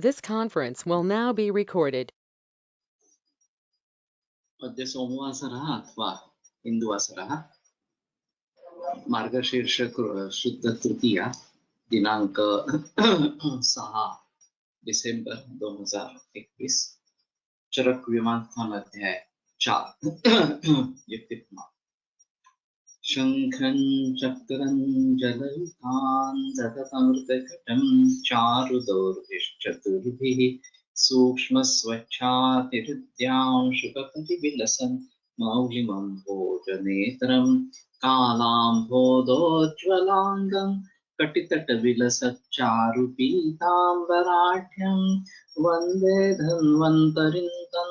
This conference will now be recorded. अद्य सोमवासरः अथवा हिन्दुवासरः मार्गशीर्ष शुद्ध तृतीया दिनांक 6 डिसेंबर 2021 चरक विमानस्थान अध्याय 4 युक्तिप्रमाण शंखं चक्रं जलयुतान् सततमृतकटं चारुदौर्भिश्चतुर्भिः सूक्ष्मस्वच्छातिहृद्यां शुकपतिविलसन् मौलिमम्भोजनेत्रं कालाम्भोदोज्ज्वलाङ्गं कटितटविलसच्चारुपीताम्बराढ्यं वन्दे धन्वन्तरिं तं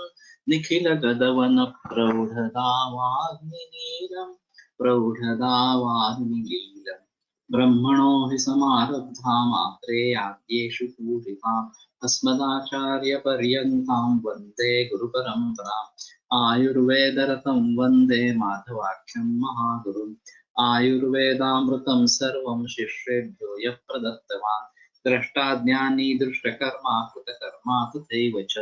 निखिलगदवनप्रौढदावाग्निनीरम् प्रौढदावाग्निलीलम् ब्रह्मणो हि समारब्धा मात्रेयाद्येषु पूजिताम् अस्मदाचार्यपर्यन्तां वन्दे गुरुपरम्पराम् आयुर्वेदरतं वन्दे माधवाख्यं महागुरुम् आयुर्वेदामृतं सर्वं शिष्येभ्यो यः प्रदत्तवान् द्रष्टाज्ञानी दृष्टकर्मा कृतकर्मा तथैव च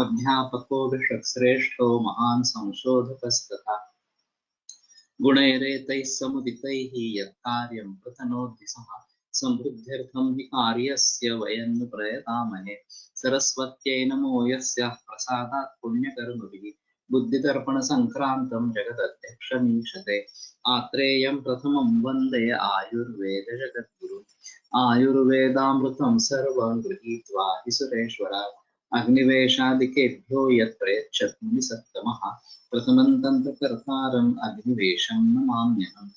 अध्यापको विश्वश्रेष्ठो महान् संशोधकस्तथा गुणैरेतैः समुदितैः यत्कार्यं प्रतनोति सः समृद्ध्यर्थं हि कार्यस्य वयं नु प्रयतामहे सरस्वत्यै नमो यस्याः प्रसादात् पुण्यकर्मभिः बुद्धिदर्पणसङ्क्रान्तं जगदध्यक्षमीशते आत्रेयं प्रथमं वन्दे आयुर्वेदजगद्गुरुम् आयुर्वेदामृतं सर्वं गृहीत्वा हि सुरेश्वरात् अग्निवेशादिकेभ्यो यत् प्रयच्छत् मुनिसत्तमः प्रथमं तन्त्रकर्तारम् अग्निवेशं नमाम्यहम्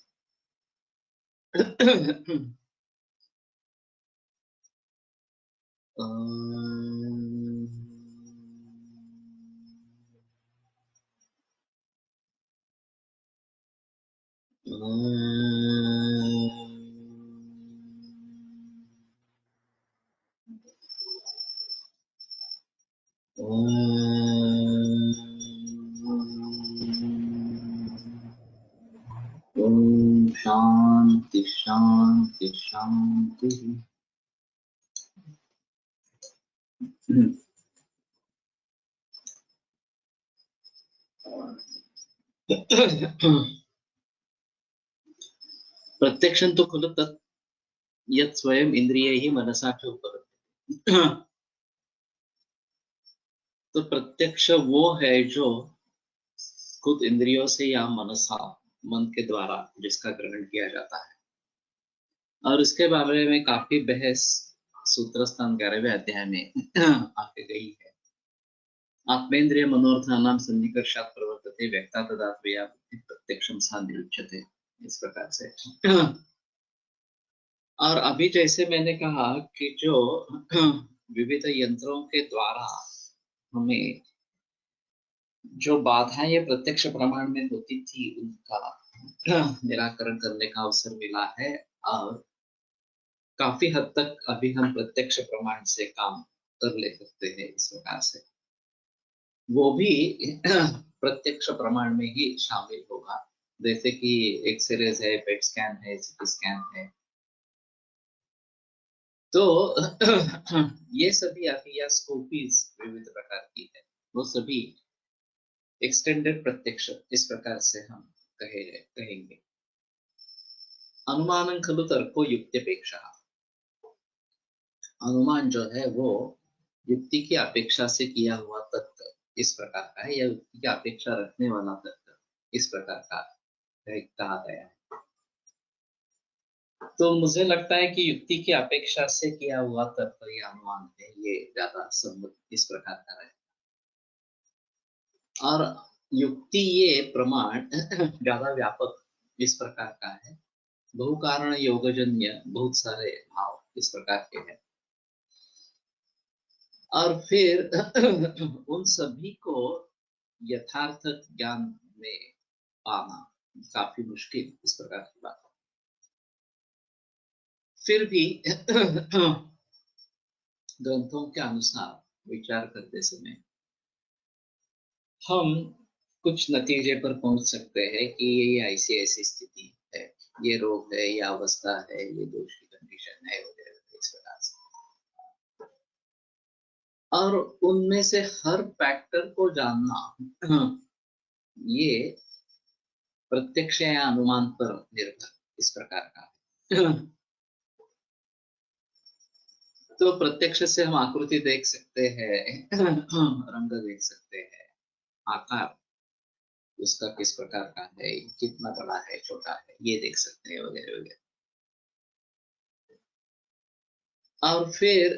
ओम शांति शांति शांति। प्रत्यक्षं तो खलु तत् यत् स्वयं इंद्रियैः मनसा च उपलभ्यते। तो प्रत्यक्ष वो है जो खुद इंद्रियों से या मनसा मन के द्वारा जिसका ग्रहण किया जाता है। और इसके बारे में काफी बहस सूत्रस्थान 11वें अध्याय में आके गई है। आत्मेन्द्रिय मनोर्थानां सन्निकर्षात् प्रवर्तते व्यक्ता तदात्मया बुद्धि प्रत्यक्षं सा निरुच्यते, इस प्रकार से। और अभी जैसे मैंने कहा कि जो विविध यंत्रों के द्वारा हमें जो बाधाएं प्रत्यक्ष प्रमाण में होती थी उनका निराकरण करने का अवसर मिला है और काफी हद तक अभी हम प्रत्यक्ष प्रमाण से काम कर ले सकते हैं। इस प्रकार से वो भी प्रत्यक्ष प्रमाण में ही शामिल होगा, जैसे कि एक्सरेज है, पेट स्कैन है, सीटी स्कैन है। तो ये सभी अभी या स्कोपीज विविध प्रकार की है, वो सभी एक्सटेंडेड प्रत्यक्ष इस प्रकार से हम कहेंगे। अनुमानं खलु तर्को युक्त्यपेक्षा। अनुमान जो है वो युक्ति की अपेक्षा से किया हुआ तर्क इस प्रकार का है, या युक्ति की अपेक्षा रखने वाला तर्क इस प्रकार का कहा गया है। तो मुझे लगता है कि युक्ति की अपेक्षा से किया हुआ तर्क या अनुमान है, ये ज्यादा सम्मत इस प्रकार का है। और युक्ति ये प्रमाण ज्यादा व्यापक इस प्रकार का है। बहुकारण योगजन्य बहुत सारे भाव इस प्रकार के हैं। और फिर उन सभी को यथार्थ ज्ञान में पाना काफी मुश्किल इस प्रकार की बात है। फिर भी ग्रंथों के अनुसार विचार करते समय हम कुछ नतीजे पर पहुंच सकते हैं कि ये ऐसी ऐसी स्थिति है, ये रोग है, ये अवस्था है, ये दोष की कंडीशन है वगैरह इस प्रकार से। और उनमें से हर फैक्टर को जानना ये प्रत्यक्ष या अनुमान पर निर्भर इस प्रकार का है। तो प्रत्यक्ष से हम आकृति देख सकते हैं, रंग देख सकते हैं, आकार उसका किस प्रकार का है, कितना बड़ा है, छोटा है, ये देख सकते हैं, वगैरह वगैरह। और फिर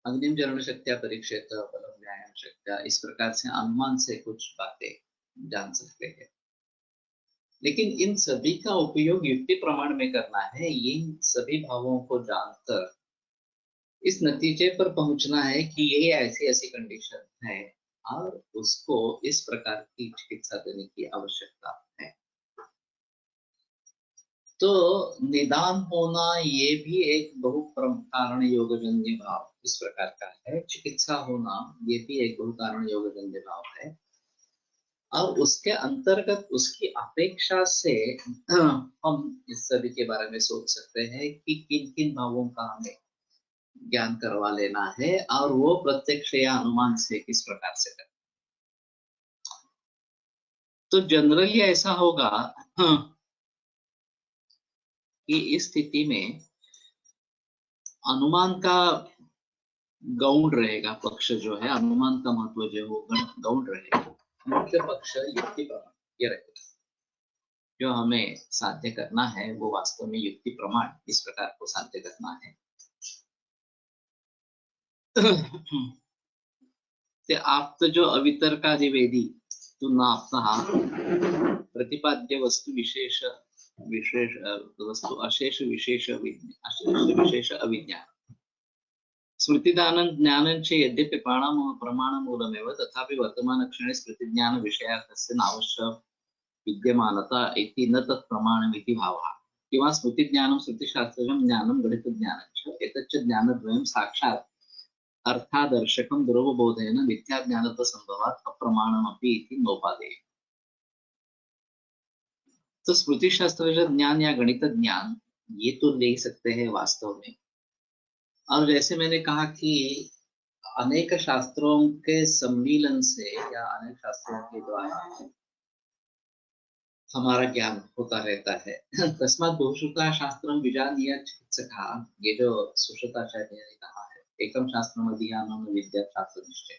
अग्निम चरण शक्तिया परीक्षित बलम न्यायम शक्तिया, इस प्रकार से अनुमान से कुछ बातें जान सकते हैं। लेकिन इन सभी का उपयोग युक्ति प्रमाण में करना है। इन सभी भावों को जानकर इस नतीजे पर पहुंचना है कि ये ऐसी ऐसी कंडीशन है और उसको इस प्रकार की चिकित्सा देने की आवश्यकता है। तो निदान होना ये भी एक बहु कारण योगजन्य भाव इस प्रकार का है। चिकित्सा होना ये भी एक बहु कारण योगजन्य भाव है। और उसके अंतर्गत उसकी अपेक्षा से हम इस सभी के बारे में सोच सकते हैं कि किन किन भावों का हमें ज्ञान करवा लेना है और वो प्रत्यक्ष या अनुमान से किस प्रकार से करना। तो जनरली ऐसा होगा कि इस स्थिति में अनुमान का गौण रहेगा, पक्ष जो है अनुमान का महत्व जो है गौण रहेगा। मुख्य पक्ष युक्ति प्रमाण ये रहेगा। जो हमें साध्य करना है वो वास्तव में युक्ति प्रमाण इस प्रकार को साध्य करना है। ते आप्त जो अवितर्कादिवेदी तो प्रतिपाद्य वस्तु विशेष विशेष वस्तु अशेष विशेष विशेष अविज्ञान स्मृतिदानं ज्ञानं च यद्यपि प्रमाणमूलमेव तथापि वर्तमानक्षणे स्मृतिज्ञान विषयार्थस्य नावश्य विद्यमानता इति न तत् प्रमाणमिति भावः। किंवा स्मृतिज्ञानं श्रुतिशास्त्रजं ज्ञानं गणितज्ञानं च एतच्च ज्ञानद्वयं साक्षात् अर्थादर्शकं दुरवबोधेन मिथ्याज्ञानत्वसंभवात् अप्रमाणमपि इति नोपादेय। तो स्मृति शास्त्र ज्ञान या गणित ज्ञान ये तो ले सकते हैं वास्तव में। और जैसे मैंने कहा कि अनेक शास्त्रों के सम्मिलन से या अनेक शास्त्रों के द्वारा हमारा ज्ञान होता रहता है। तस्मात् बहुश्रुता शास्त्रं विजानीय चिकित्सकः, ये जो सुश्रुताचार्य ने कहा है, एकम शास्त्रम अधीयानम विद्या शास्त्र निश्चय।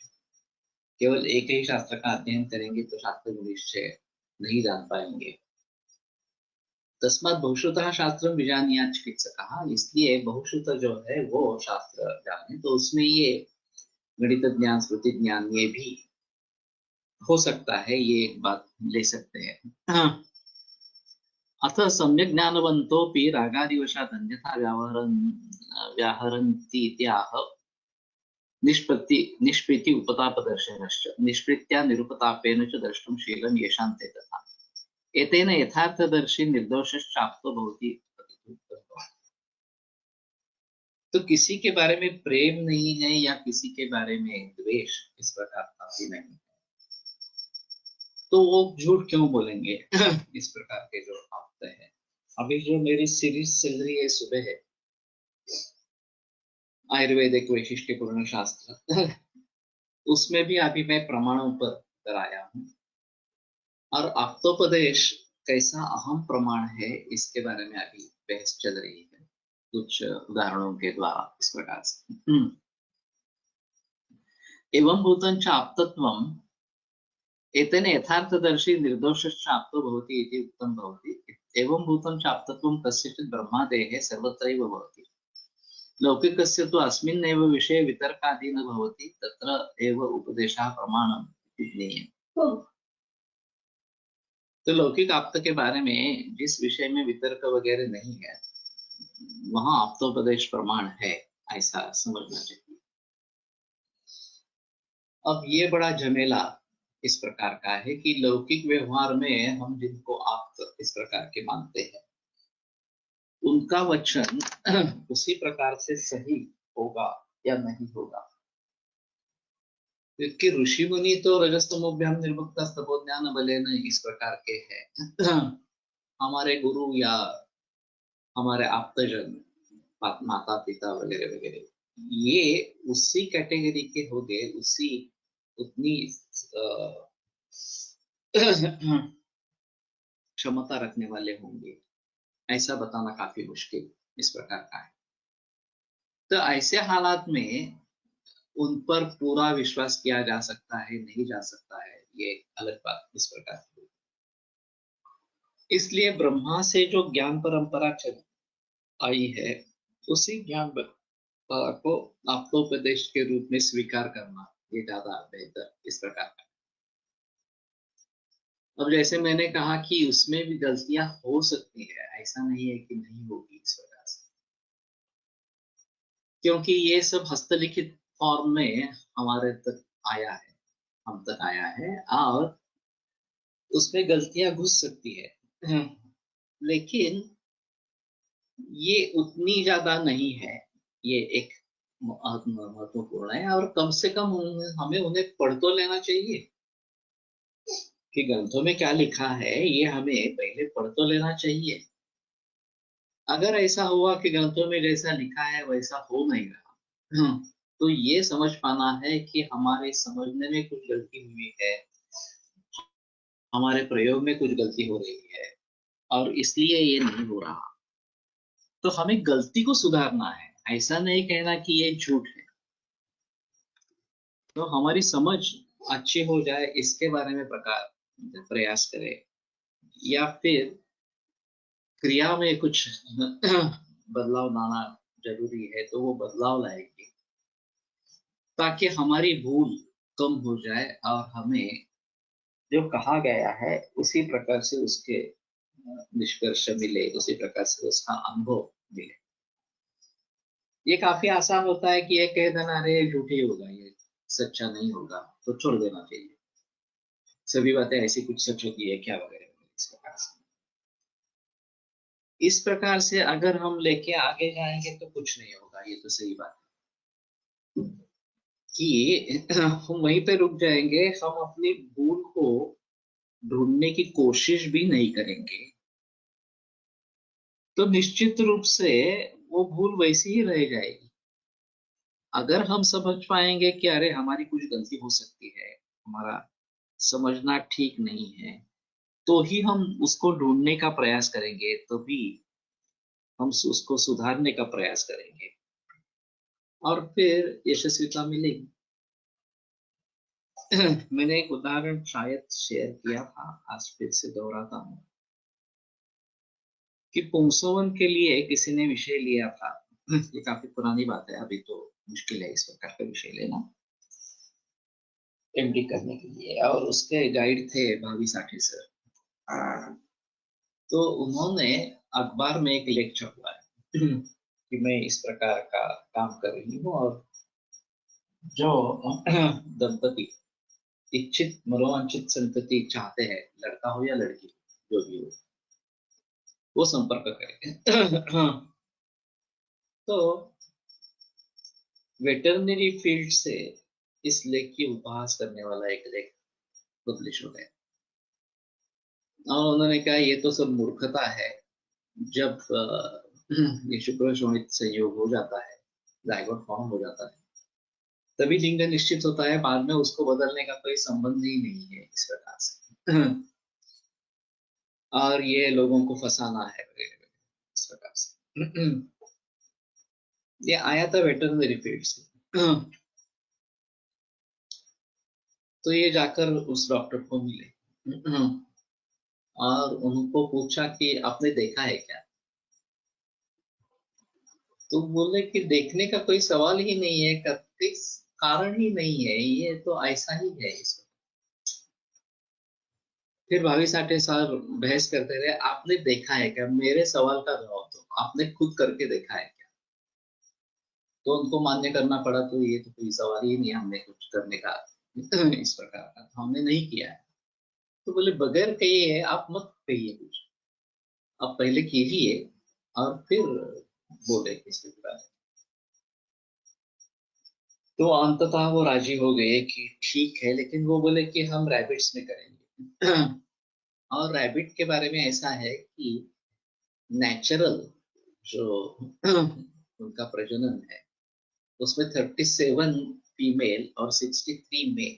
केवल एक ही शास्त्र का अध्ययन करेंगे तो शास्त्र निश्चय नहीं जान पाएंगे। तस्मात् बहुश्रुतः शास्त्रं विजानीय चिकित्सकः, इसलिए बहुश्रुत जो है वो शास्त्र जाने, तो उसमें ये गणित ज्ञान स्मृति ज्ञान ये भी हो सकता है, ये एक बात ले सकते हैं। अतः सम्यक् ज्ञानवन्तोऽपि रागादिवशात् अन्यथा व्याहरन्ति इत्याह निष्प्रीति उपतापदर्शनश्च निष्प्रीत्या निरुपतापेन च द्रष्टुं शीलं येषां ते तथा एतेन यथार्थदर्शी निर्दोषश्चाप्तो भवति। तो किसी के बारे में प्रेम नहीं है या किसी के बारे में द्वेष इस प्रकार का भी नहीं है, तो वो झूठ क्यों बोलेंगे? इस प्रकार के जो आते हैं। अभी जो मेरी सीरीज चल रही है सुबह है आयुर्वेदिक वैशिष्ट्यपूर्ण शास्त्र, उसमें भी अभी मैं प्रमाणों पर कराया हूँ। और आप्तोपदेश कैसा अहम प्रमाण है इसके बारे में अभी बहस चल रही है कुछ उदाहरणों के द्वारा इस प्रकार से। एवं भूतंच आप्तत्वम् एतेन यथार्थदर्शी निर्दोषश्चाप्तो भवति इति उक्तं भवति। एवं भूतंच आप्तत्वं कस्यचित् ब्रह्मादेः सर्वत्रैव भवति। लौकिकस्य तु अस्मिन्नेव विषये वितर्कादि न भवति, तत्र एव उपदेशः प्रमाणम् इति ज्ञेयम्। तो लौकिक आप्त के बारे में जिस विषय में वितर्क वगैरह नहीं है वहां आप्तोपदेश प्रमाण है, ऐसा समझना चाहिए। अब ये बड़ा झमेला इस प्रकार का है कि लौकिक व्यवहार में हम जिनको आप्त इस प्रकार के मानते हैं उनका वचन उसी प्रकार से सही होगा या नहीं होगा, क्योंकि ऋषि मुनि तो रजस्तमोभ्याम निर्मुक्ता तपोज्ञान बलेन इस प्रकार के हैं। हमारे गुरु या हमारे आप्तजन माता पिता वगैरह वगैरह, ये उसी कैटेगरी के हो गए, उसी उतनी क्षमता रखने वाले होंगे, ऐसा बताना काफी मुश्किल इस प्रकार का है। तो ऐसे हालात में उन पर पूरा विश्वास किया जा सकता है, नहीं जा सकता है, ये अलग बात इस प्रकार की। इसलिए ब्रह्मा से जो ज्ञान परंपरा चल आई है, उसी ज्ञान परंपरा को आत्मोपदेश के रूप में स्वीकार करना ये ज्यादा बेहतर इस प्रकार का। अब जैसे मैंने कहा कि उसमें भी गलतियां हो सकती है, ऐसा नहीं है कि नहीं होगी इस प्रकार से, क्योंकि ये सब हस्तलिखित फॉर्म में हमारे तक आया है, हम तक आया है, और उसमें गलतियां घुस सकती है, लेकिन ये उतनी ज्यादा नहीं है। ये एक महत्वपूर्ण है, और कम से कम हमें उन्हें पढ़ तो लेना चाहिए कि ग्रंथों में क्या लिखा है, ये हमें पहले पढ़ तो लेना चाहिए। अगर ऐसा हुआ कि ग्रंथों में जैसा लिखा है वैसा हो नहीं रहा, तो ये समझ पाना है कि हमारे समझने में कुछ गलती हुई है, हमारे प्रयोग में कुछ गलती हो रही है, और इसलिए ये नहीं हो रहा। तो हमें गलती को सुधारना है, ऐसा नहीं कहना कि ये झूठ है। तो हमारी समझ अच्छी हो जाए इसके बारे में प्रयास करें, या फिर क्रिया में कुछ बदलाव लाना जरूरी है तो वो बदलाव लाएंगे, ताकि हमारी भूल कम हो जाए और हमें जो कहा गया है उसी प्रकार से उसके निष्कर्ष मिले, उसी प्रकार से उसका अनुभव मिले। ये काफी आसान होता है कि ये कह देना अरे झूठी होगा, ये सच्चा नहीं होगा, तो छोड़ देना चाहिए, सभी बातें ऐसी कुछ सच होती है क्या वगैरह इस प्रकार से। इस प्रकार से अगर हम लेके आगे जाएंगे तो कुछ नहीं होगा, ये तो सही बात है कि हम वहीं पे रुक जाएंगे, हम अपनी भूल को ढूंढने की कोशिश भी नहीं करेंगे, तो निश्चित रूप से वो भूल वैसी ही रह जाएगी। अगर हम समझ पाएंगे कि अरे हमारी कुछ गलती हो सकती है, हमारा समझना ठीक नहीं है, तो ही हम उसको ढूंढने का प्रयास करेंगे, तो भी हम उसको सुधारने का प्रयास करेंगे, और फिर यशस्विता मिलेगी। मैंने एक उदाहरण शायद शेयर किया था, आज फिर से दोहराता हूँ कि पुंसवन के लिए किसी ने विषय लिया था। ये काफी पुरानी बात है, अभी तो मुश्किल है इस प्रकार का विषय लेना एमडी करने के लिए, और उसके गाइड थे भावी साठे सर। तो उन्होंने अखबार में एक लेख छपवाया कि मैं इस प्रकार का काम कर रही हूँ, और जो दंपति इच्छित मनोवांछित संतति चाहते हैं, लड़का हो या लड़की, जो भी हो, वो संपर्क करेंगे। तो वेटरनरी फील्ड से इस लेख की उपहास करने वाला एक लेख पब्लिश हो गया, और उन्होंने कहा ये तो सब मूर्खता है, जब ये शुक्र शोणित संयोग हो जाता है, जाइगोट फॉर्म हो जाता है, तभी लिंग निश्चित होता है, बाद में उसको बदलने का कोई संबंध ही नहीं है इस प्रकार से। और ये लोगों को फंसाना है वगैरह इस प्रकार से। ये आया था वेटरनरी फील्ड से। तो ये जाकर उस डॉक्टर को मिले, और उनको पूछा कि आपने देखा है क्या। तो बोले कि देखने का कोई सवाल ही नहीं है, कोई कारण ही नहीं है, ये तो ऐसा ही है इसमें। फिर भावी साठे साहब बहस करते रहे, आपने देखा है क्या, मेरे सवाल का जवाब दो, आपने खुद करके देखा है क्या। तो उनको मान्य करना पड़ा, तो ये तो कोई सवाल ही नहीं है हमने कुछ करने का इस प्रकार का, तो हमने नहीं किया है। तो बोले बगैर कहिए, आप मत कहिए कुछ, आप पहले कीजिए और फिर बोले इसके बारे में। तो अंततः वो राजी हो गए कि ठीक है, लेकिन वो बोले कि हम रैबिट्स में करेंगे। और रैबिट के बारे में ऐसा है कि नेचुरल जो उनका प्रजनन है उसमें 37 फीमेल और 63 मेल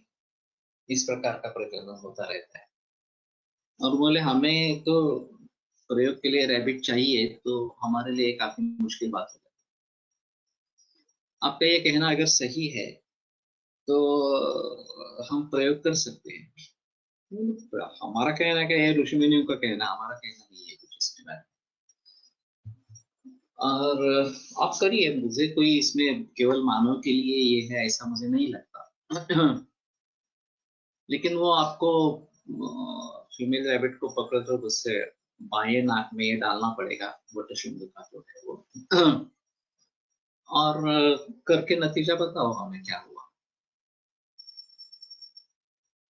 इस प्रकार का प्रजनन होता रहता है। और बोले हमें तो प्रयोग के लिए रैबिट चाहिए, तो हमारे लिए काफी मुश्किल बात हो जाती है। आपका ये कहना अगर सही है तो हम प्रयोग कर सकते हैं। हमारा कहना क्या है, ऋषि मुनियों का कहना, हमारा कहना नहीं है कुछ इसके बारे में। और आप करिए, मुझे कोई इसमें केवल मानव के लिए ये है ऐसा मुझे नहीं लगता। लेकिन वो आपको फीमेल रैबिट को पकड़ कर उससे बाएं नाक में ये डालना पड़ेगा वटशुंड का जो है वो। और करके नतीजा बताओ हमें क्या हुआ।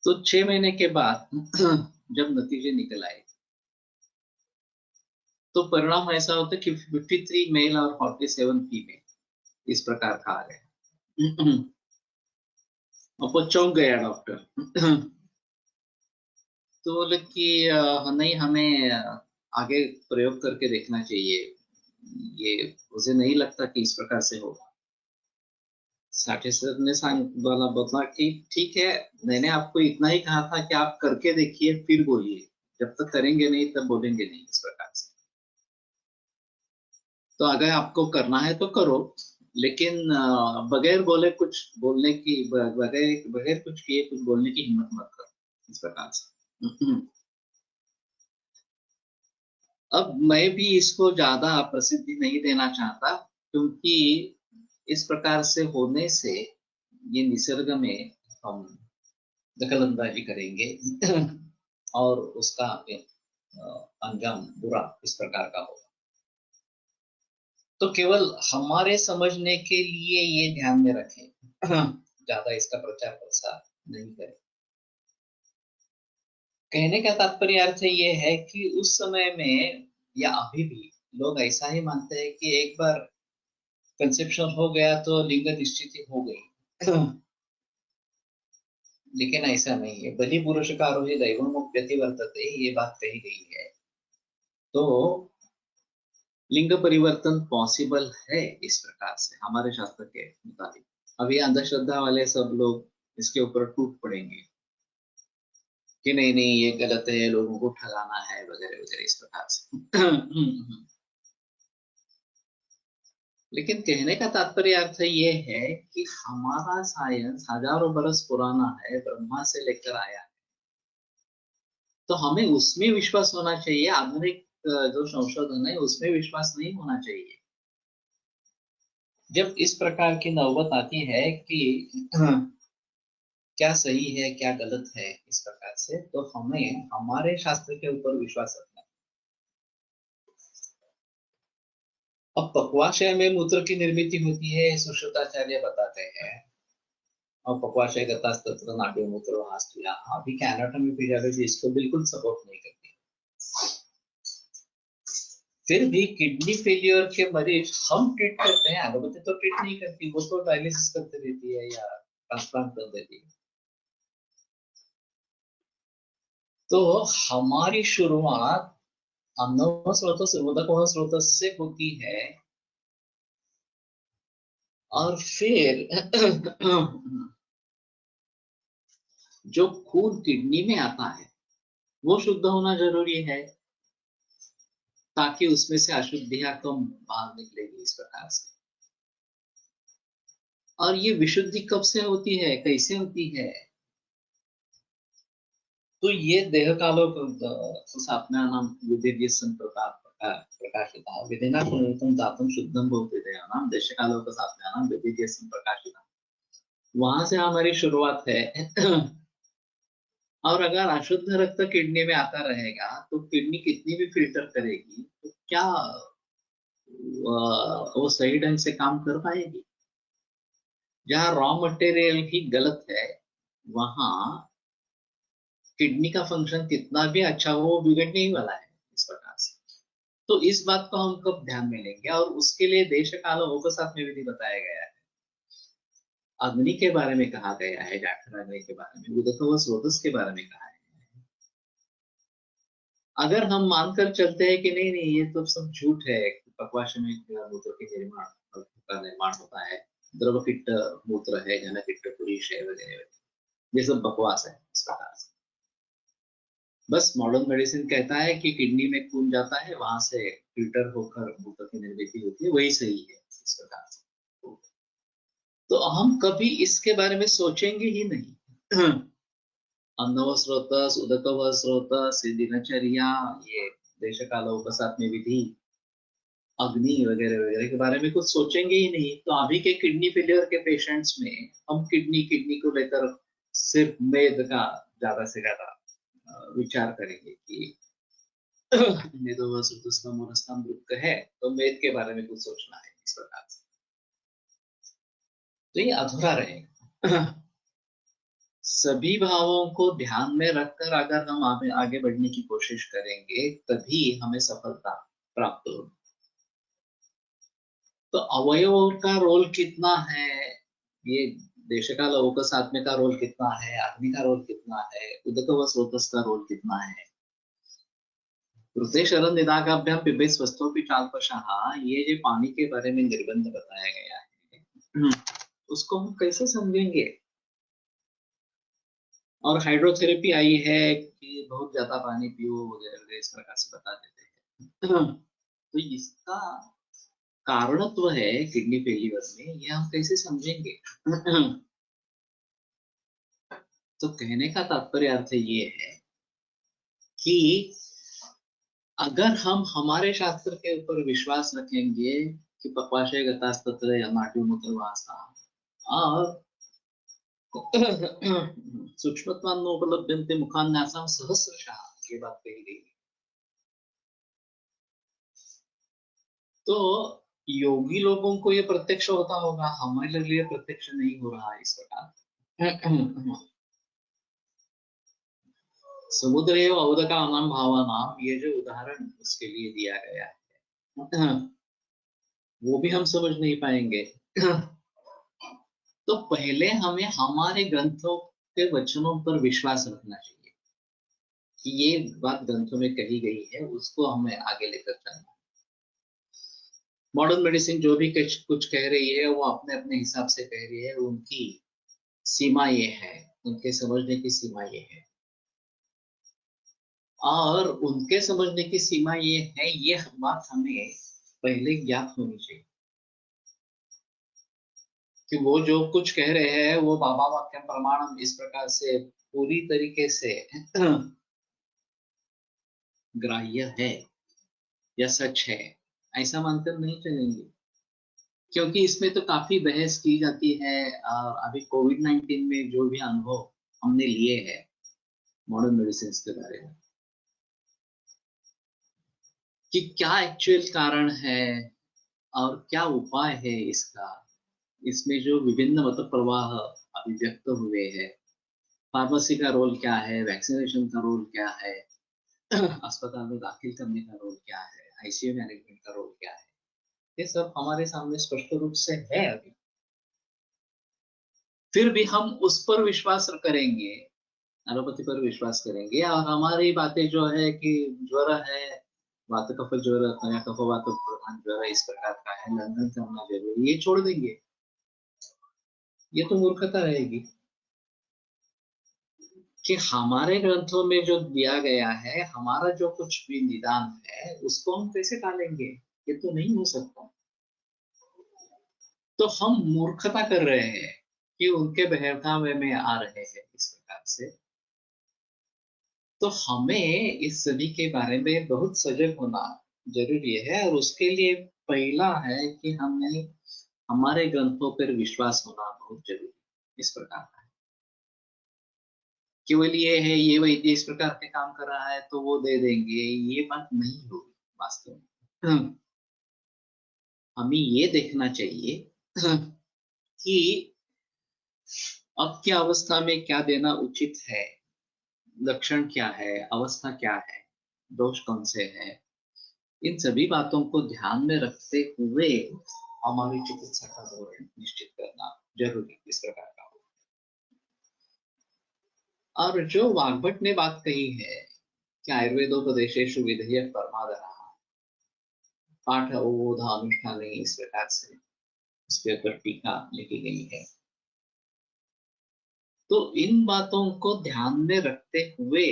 तो 6 महीने के बाद जब नतीजे निकल आए तो परिणाम ऐसा होता है कि 53 मेल और 47 फीमेल इस प्रकार का आ गया। और वो चौंक गया डॉक्टर। तो बोले कि नहीं, हमें आगे प्रयोग करके देखना चाहिए, ये मुझे नहीं लगता कि इस प्रकार से होगा। साठे सर ने बोला बोला कि ठीक है, मैंने आपको इतना ही कहा था कि आप करके देखिए फिर बोलिए, जब तक करेंगे नहीं तब बोलेंगे नहीं, इस प्रकार से। तो अगर आपको करना है तो करो, लेकिन बगैर बोले कुछ बोलने की, बगैर बगैर कुछ किए कुछ बोलने की हिम्मत मत करो, इस प्रकार से। अब मैं भी इसको ज्यादा प्रसिद्धि नहीं देना चाहता, क्योंकि इस प्रकार से होने से ये निसर्ग में हम दखल अंदाजी करेंगे और उसका अंजाम बुरा इस प्रकार का होगा। तो केवल हमारे समझने के लिए ये ध्यान में रखें, ज्यादा इसका प्रचार प्रसार नहीं करें। कहने का तात्पर्य अर्थ ये है कि उस समय में या अभी भी लोग ऐसा ही मानते हैं कि एक बार कंसेप्शन हो गया तो लिंग निश्चित हो गई। लेकिन ऐसा नहीं है। बलि पुरुष कारोहि दैवमुप्यति वर्तते, ये बात कही गई है। तो लिंग परिवर्तन पॉसिबल है इस प्रकार से हमारे शास्त्र के मुताबिक। अभी अंधश्रद्धा वाले सब लोग इसके ऊपर टूट पड़ेंगे कि नहीं नहीं ये गलत है, लोगों को ठगाना है वगैरह वगैरह इस प्रकार से। लेकिन कहने का तात्पर्य अर्थ ये है कि हमारा साइंस हजारों बरस पुराना है, ब्रह्मा से लेकर आया है, तो हमें उसमें विश्वास होना चाहिए। आधुनिक जो संशोधन है उसमें विश्वास नहीं होना चाहिए। जब इस प्रकार की नौबत आती है कि क्या सही है क्या गलत है इस प्रकार से, तो हमें हमारे शास्त्र के ऊपर विश्वास रखना। अब पक्वाशय में मूत्र की निर्मित होती है, सुश्रुताचार्य बताते हैं। और पक्वाशय गतास्तत्र नाट्य मूत्र हास्या, अभी के एनाटॉमी फिजियोलॉजी इसको बिल्कुल सपोर्ट नहीं करती। फिर भी किडनी फेलियर के मरीज हम ट्रीट करते हैं, एलोपैथी तो ट्रीट नहीं करती, वो तो डायलिसिस करते रहती है या ट्रांसप्लांट कर देती है। तो हमारी शुरुआत अन्नव स्रोत से, उदक स्रोत से होती है, और फिर जो खून किडनी में आता है वो शुद्ध होना जरूरी है, ताकि उसमें से अशुद्धियां कम बाहर निकलेगी इस प्रकार से। और ये विशुद्धि कब से होती है, कैसे होती है? तो ये देह कालो साप्नानाम विधिर्य प्रकाशिता विधिना पुनरुक्तं दातुं शुद्धं भवति देहानां देश कालोक साप्नानाम विधिर्य प्रकाशिता, वहां से हमारी शुरुआत है। और अगर अशुद्ध रक्त किडनी में आता रहेगा तो किडनी कितनी भी फिल्टर करेगी तो क्या वो सही ढंग से काम कर पाएगी? जहाँ रॉ मटेरियल ही गलत है, वहां किडनी का फंक्शन कितना भी अच्छा हो वो बिगड़ने ही वाला है इस प्रकार से। तो इस बात को हम कब ध्यान में लेंगे? और उसके लिए देश काल साथ में विधि बताया गया है। अग्नि के बारे में कहा गया है, जाठर अग्नि के बारे में, उदक स्रोतस के बारे में कहा है। अगर हम मानकर चलते हैं कि नहीं नहीं ये तो सब झूठ है, पक्वाश में मूत्र के निर्माण का निर्माण होता है, द्रवकिट्ट मूत्र है, घनकिट्ट पुरीश है वगैरह वगैरह, ये सब बकवास है इस प्रकार से। बस मॉडर्न मेडिसिन कहता है कि किडनी में खून जाता है, वहां से फिल्टर होकर मूत्र की निर्मित होती है, वही सही है इस प्रकार से। तो हम कभी इसके बारे में सोचेंगे ही नहीं। अन्नव स्रोतस, उदकव स्रोतस, दिनचर्या, ये देश काल उपसात्म विधि, अग्नि वगैरह वगैरह के बारे में कुछ सोचेंगे ही नहीं। तो अभी के किडनी फेलियर के पेशेंट्स में हम किडनी को लेकर सिर्फ मेद का ज्यादा से ज्यादा विचार करेंगे कि मेदोवसुतुस्कम मूलस्थम दुःख है, तो मेद के बारे में कुछ सोचना है इस प्रकार से, तो ये अधूरा रहेगा। सभी भावों को ध्यान में रखकर अगर हम आगे बढ़ने की कोशिश करेंगे तभी हमें सफलता प्राप्त होगी। तो अवयवों का रोल कितना है, ये देशकाल अवकाशात्म का रोल कितना है, अग्नि का रोल कितना है, उदक व स्रोतस का रोल कितना है, शरण निदागाभ्याम पिबेत स्वस्थोपि चाल्पशः, ये जो पानी के बारे में निर्बंध बताया गया है उसको हम कैसे समझेंगे। और हाइड्रोथेरेपी आई है कि बहुत ज्यादा पानी पियो वगैरह इस प्रकार से बता देते हैं। तो इसका कारणत्व है किडनी फेलियर में, ये हम कैसे समझेंगे। तो कहने का तात्पर्य अर्थ ये है कि अगर हम हमारे शास्त्र के ऊपर विश्वास रखेंगे कि पक्वाशय गतास्तत्र या नाट्यमूत्रवासा और सूक्ष्मत्वान्नोपलभ्यन्ते मुखान्यासं सहस्रशः, ये बात कही गई। तो योगी लोगों को ये प्रत्यक्ष होता होगा, हमारे लिए प्रत्यक्ष नहीं हो रहा है इस प्रकार। समुद्र औदकानां भावानां, ये जो उदाहरण उसके लिए दिया गया है वो भी हम समझ नहीं पाएंगे। तो पहले हमें हमारे ग्रंथों के वचनों पर विश्वास रखना चाहिए कि ये बात ग्रंथों में कही गई है, उसको हमें आगे लेकर चलना। मॉडर्न मेडिसिन जो भी कुछ कह रही है वो अपने अपने हिसाब से कह रही है, उनकी सीमा ये है, उनके समझने की सीमा ये है, और उनके समझने की सीमा ये है, ये बात हमें पहले ज्ञात होनी चाहिए कि वो जो कुछ कह रहे हैं वो बाबा वाक्यम प्रमाणम इस प्रकार से पूरी तरीके से ग्राह्य है या सच है, ऐसा मानकर नहीं चलेंगे, क्योंकि इसमें तो काफी बहस की जाती है। अभी कोविड-19 में जो भी अनुभव हमने लिए हैं मॉडर्न मेडिसिन के बारे में, कि क्या एक्चुअल कारण है और क्या उपाय है इसका, इसमें जो विभिन्न मत प्रवाह अभिव्यक्त हुए हैं, फार्मेसी का रोल क्या है, वैक्सीनेशन का रोल क्या है, अस्पताल में दाखिल करने का रोल क्या है, आईसीयू मैनेजमेंट का रोल क्या है, ये सब हमारे सामने स्पष्ट रूप से है अभी। फिर भी हम उस पर विश्वास करेंगे, एलोपैथी पर विश्वास करेंगे, और हमारी बातें जो है कि ज्वर है, वात कफ ज्वर या कफ वात प्रधान ज्वर इस प्रकार का है, लंघन करना जरूरी, ये छोड़ देंगे, ये तो मूर्खता रहेगी। कि हमारे ग्रंथों में जो दिया गया है, हमारा जो कुछ भी निदान है, उसको हम कैसे टालेंगे, ये तो नहीं हो सकता। तो हम मूर्खता कर रहे हैं कि उनके बहकावे में आ रहे हैं इस प्रकार से। तो हमें इस सभी के बारे में बहुत सजग होना जरूरी है, और उसके लिए पहला है कि हमें हमारे ग्रंथों पर विश्वास होना बहुत जरूरी इस प्रकार का है। केवल ये है ये वैद्य इस प्रकार के काम कर रहा है तो वो दे देंगे, ये बात नहीं होगी वास्तव में। हमें ये देखना चाहिए कि अब की अवस्था में क्या देना उचित है, लक्षण क्या है, अवस्था क्या है, दोष कौन से है, इन सभी बातों को ध्यान में रखते हुए हमारी चिकित्सा का धोरण निश्चित करना जरूरी इस प्रकार का हो। और जो वाग्भट ने बात कही है कि आयुर्वेदोपदेशेषु विधेय परमादरः, पाठ अवबोध अनुष्ठान इस प्रकार से, उसके ऊपर टीका लिखी गई है। तो इन बातों को ध्यान में रखते हुए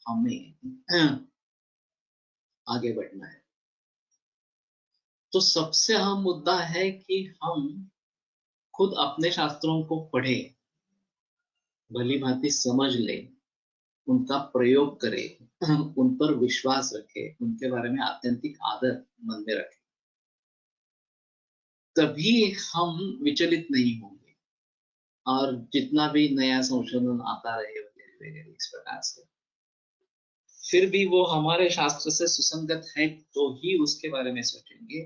हमें आगे बढ़ना है। तो सबसे अहम मुद्दा है कि हम खुद अपने शास्त्रों को पढ़ें, भली भांति समझ लें, उनका प्रयोग करें, उन पर विश्वास रखें, उनके बारे में आत्यंतिक आदर मन में रखें, तभी हम विचलित नहीं होंगे। और जितना भी नया संशोधन आता रहे वगैरह वगैरह इस प्रकार से, फिर भी वो हमारे शास्त्र से सुसंगत है तो ही उसके बारे में सोचेंगे,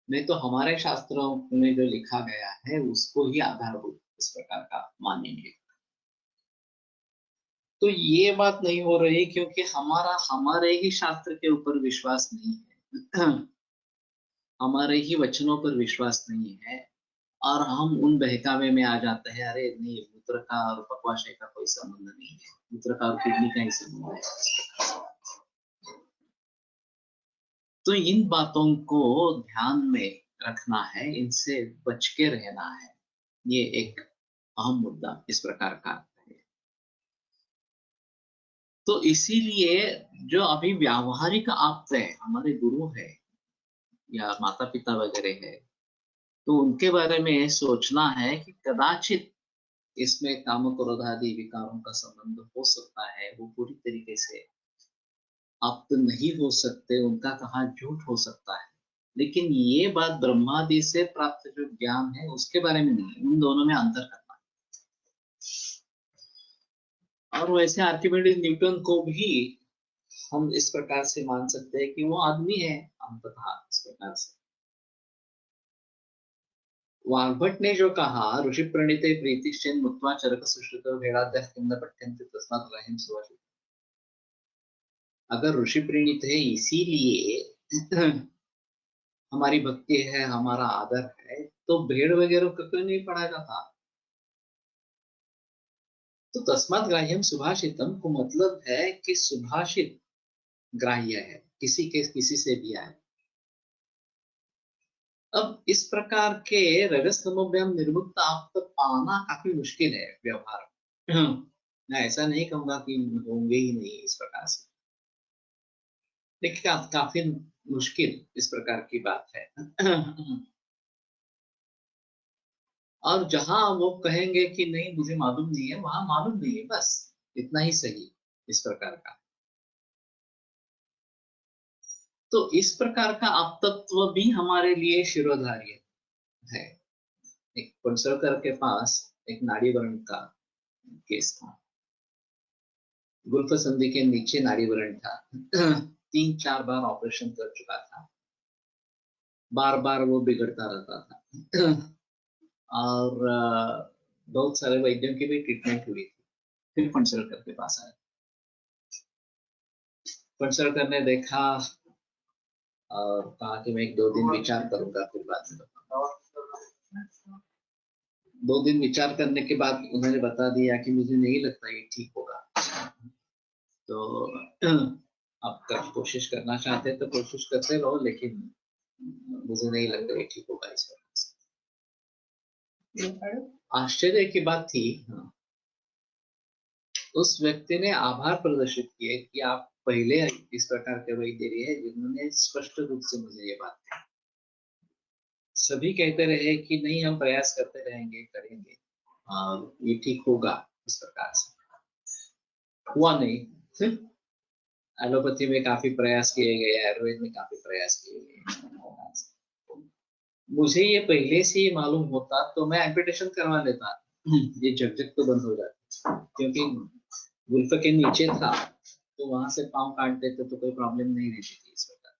नहीं तो हमारे शास्त्रों में जो लिखा गया है उसको ही आधारभूत इस प्रकार का मानेंगे। तो ये बात नहीं हो रही क्योंकि हमारे ही शास्त्र के ऊपर विश्वास नहीं है, हमारे ही वचनों पर विश्वास नहीं है, और हम उन बहकावे में आ जाते हैं, अरे नहीं, मूत्र का और पक्वाशय का कोई संबंध नहीं है, मूत्र का और किडनी का ही संबंध है। तो इन बातों को ध्यान में रखना है, इनसे बच के रहना है। ये एक अहम मुद्दा इस प्रकार का है। तो इसीलिए जो अभी व्यावहारिक आप है, हमारे गुरु है या माता पिता वगैरह है, तो उनके बारे में सोचना है कि कदाचित इसमें काम क्रोधादि विकारों का संबंध हो सकता है, वो पूरी तरीके से आप तो नहीं हो सकते, उनका कहा झूठ हो सकता है, लेकिन ये बात ब्रह्मादि से प्राप्त जो ज्ञान है उसके बारे में नहीं है, उन दोनों में अंतर करना है। और वैसे आर्किमिडीज न्यूटन को भी हम इस प्रकार से मान सकते हैं कि वो आदमी है अंततः इस प्रकार से। वाग्भट ने जो कहा, ऋषि प्रणीते प्रीतिश्चेन मुक्त्वा चरक सुश्रुतो भेदाद्यः किं न पठ्यन्ते तस्मात् ग्राह्यं सुभाषितम्। अगर ऋषि प्रणीत है इसीलिए हमारी भक्ति है, हमारा आदर है, तो भेड़ वगैरह को क्यों नहीं पढ़ा जाता? तो तस्मात् ग्राह्यम सुभाषितम को मतलब है कि सुभाषित ग्राह्य है, किसी के किसी से भी आए। अब इस प्रकार के रजस्तमोभ्याम निर्मुक्त आप तक पाना काफी मुश्किल है व्यवहार। मैं ऐसा नहीं कहूंगा कि होंगे ही नहीं इस प्रकार से, लेकिन काफी मुश्किल इस प्रकार की बात है। और जहां वो कहेंगे कि नहीं मुझे मालूम नहीं है, वहां मालूम नहीं है, बस इतना ही सही इस प्रकार का। तो इस प्रकार का अपतत्व भी हमारे लिए शिरोधार्य है। एक पणसरकर के पास एक नाड़ी वर्ण का केस था, गुल्फ संधि के नीचे नाड़ी वर्ण था। 3-4 बार ऑपरेशन कर चुका था, बार बार वो बिगड़ता रहता था। और बहुत सारे वैद्यों की भी ट्रीटमेंट हुई थी, फिर पणसरकर के पास आया। पणसरकर ने देखा और कहा कि मैं 1-2 दिन विचार करूंगा, फिर बाद में बताऊंगा। 2 दिन विचार करने के बाद उन्होंने बता दिया कि मुझे नहीं लगता ये ठीक होगा, तो अब तक कोशिश करना चाहते हैं तो कोशिश करते रहो, लेकिन मुझे नहीं लगता ये ठीक होगा इस वजह से। आश्चर्य की बात थी, हाँ, उस व्यक्ति ने आभार प्रदर्शित किए कि आप पहले इस प्रकार के वैद्य रहे जिन्होंने स्पष्ट रूप से मुझे ये बात कही। सभी कहते रहे कि नहीं हम प्रयास करते रहेंगे, करेंगे और ये ठीक होगा, इस प्रकार से हुआ नहीं। एलोपैथी में काफी प्रयास किए गए, आयुर्वेद में काफी प्रयास किए गए। मुझे ये पहले से ही मालूम होता तो मैं एम्पुटेशन करवा लेता, ये झकझक तो बंद हो जाती, क्योंकि गुल्फ के नीचे था तो वहां से पाँव काट देते तो कोई प्रॉब्लम नहीं रहती थी इस प्रकार।